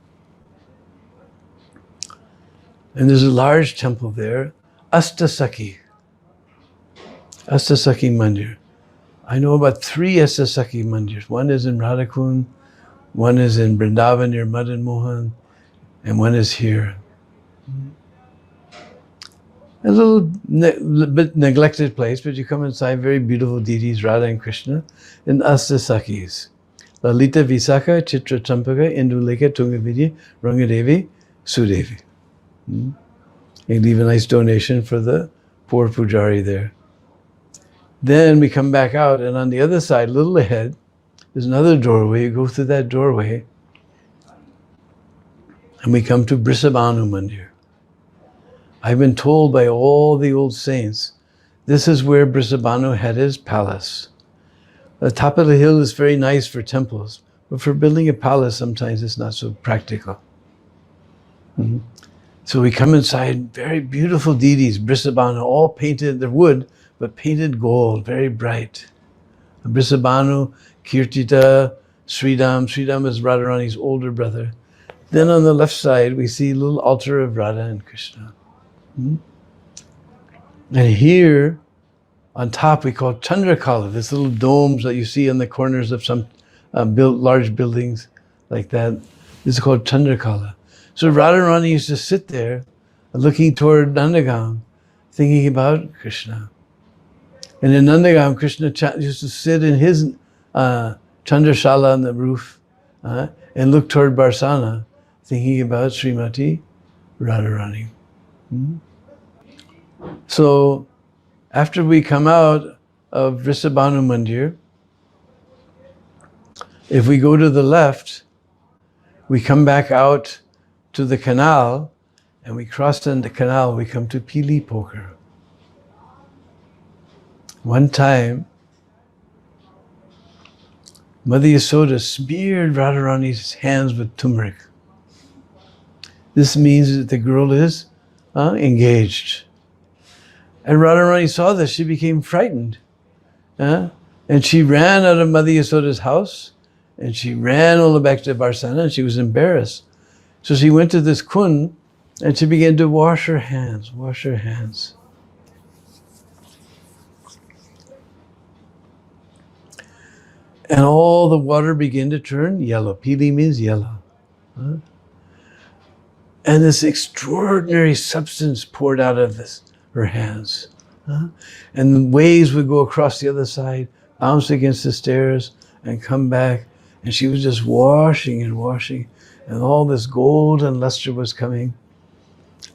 And there's a large temple there, Astasaki. Astasaki Mandir. I know about 3 Astasaki Mandirs. One is in Radhakund, one is in Vrindavan near Madan Mohan, and one is here. A little bit neglected place, but you come inside, very beautiful deities, Radha and Krishna, in Astasakis. Lalita Visakha, Chitra Champaka, Induleka, Tungavidya, Rangadevi, Sudevi. You leave a nice donation for the poor pujari there. Then we come back out, and on the other side, a little ahead, there's another doorway. You go through that doorway, and we come to Vrisabhanu Mandir. I've been told by all the old saints, this is where Vrisabhanu had his palace. The top of the hill is very nice for temples, but for building a palace, sometimes it's not so practical. So we come inside, very beautiful deities, Vrisabhanu, all painted, they're wood, but painted gold, very bright. Vrisabhanu, Kirtita, Sridham. Sridham is Radharani's older brother. Then on the left side, we see a little altar of Radha and Krishna. And here, on top, we call Chandrakala, this little domes that you see on the corners of some large buildings like that. This is called Chandrakala. So Radharani used to sit there, looking toward Nandagam, thinking about Krishna. And in Nandagam, Krishna used to sit in his Chandrashala on the roof and look toward Barsana, thinking about Srimati Radharani. So after we come out of Vrishabhanu Mandir, if we go to the left, we come back out to the canal, and we cross in the canal, we come to Pili Poker. One time, Mother Yasoda smeared Radharani's hands with turmeric. This means that the girl is engaged. And Radharani saw this, she became frightened. And she ran out of Mother Yasoda's house, and she ran all the way back to Barsana, and she was embarrassed. So she went to this kund, and she began to wash her hands, wash her hands. And all the water began to turn yellow. Pili means yellow. And this extraordinary substance poured out of her hands. And the waves would go across the other side, bounce against the stairs, and come back. And she was just washing and washing. And all this golden luster was coming.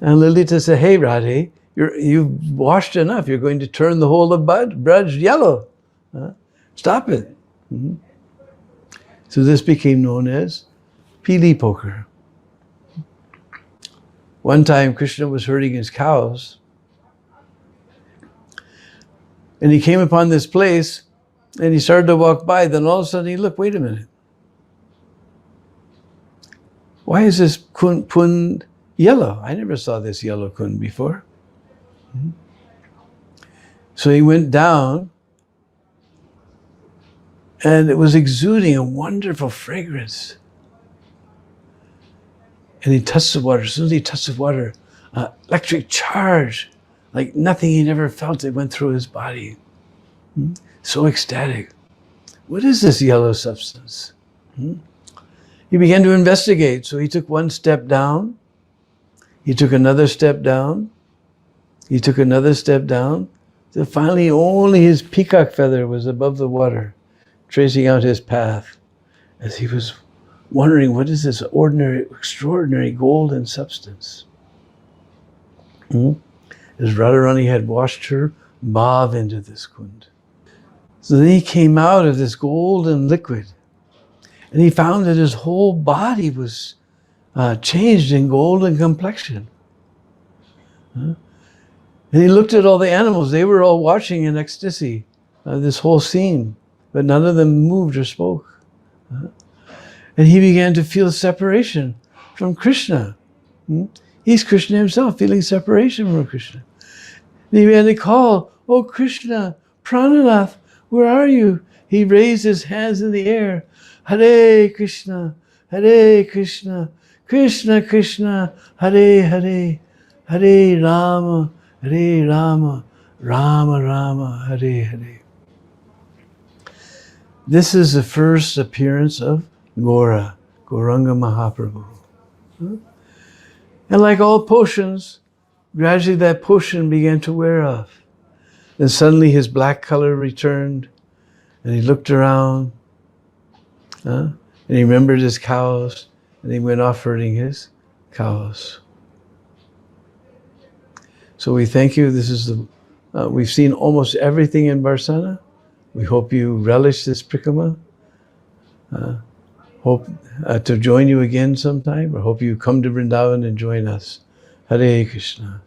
And Lalita said, "Hey, Radhe, you've washed enough. You're going to turn the whole of Braj yellow. Stop it." So this became known as Pili Poker. One time Krishna was herding his cows, and he came upon this place, and he started to walk by. Then all of a sudden he looked, wait a minute. Why is this kund yellow? I never saw this yellow kund before. So he went down, and it was exuding a wonderful fragrance. And he touched the water. As soon as he touched the water, electric charge, like nothing he'd ever felt, it went through his body. So ecstatic. What is this yellow substance? He began to investigate. So he took one step down. He took another step down. He took another step down. So finally, only his peacock feather was above the water, tracing out his path as he was wondering, what is this ordinary, extraordinary golden substance? As Radharani had washed her bhav into this kund. So then he came out of this golden liquid, and he found that his whole body was changed in golden complexion. And he looked at all the animals. They were all watching in ecstasy, this whole scene, but none of them moved or spoke. And he began to feel separation from Krishna. He's Krishna himself, feeling separation from Krishna. And he began to call, "Oh Krishna, Prananath, where are you?" He raised his hands in the air. "Hare Krishna, Hare Krishna, Krishna Krishna, Hare Hare, Hare Rama, Hare Rama, Rama Rama, Hare Hare." This is the first appearance of Gaura, Gauranga Mahaprabhu. And like all potions, gradually that potion began to wear off. Then suddenly his black color returned, and he looked around, and he remembered his cows, and he went off herding his cows. So we thank you. This is we've seen almost everything in Barsana. We hope you relish this prikrama. Hope to join you again sometime, or hope you come to Vrindavan and join us. Hare Krishna.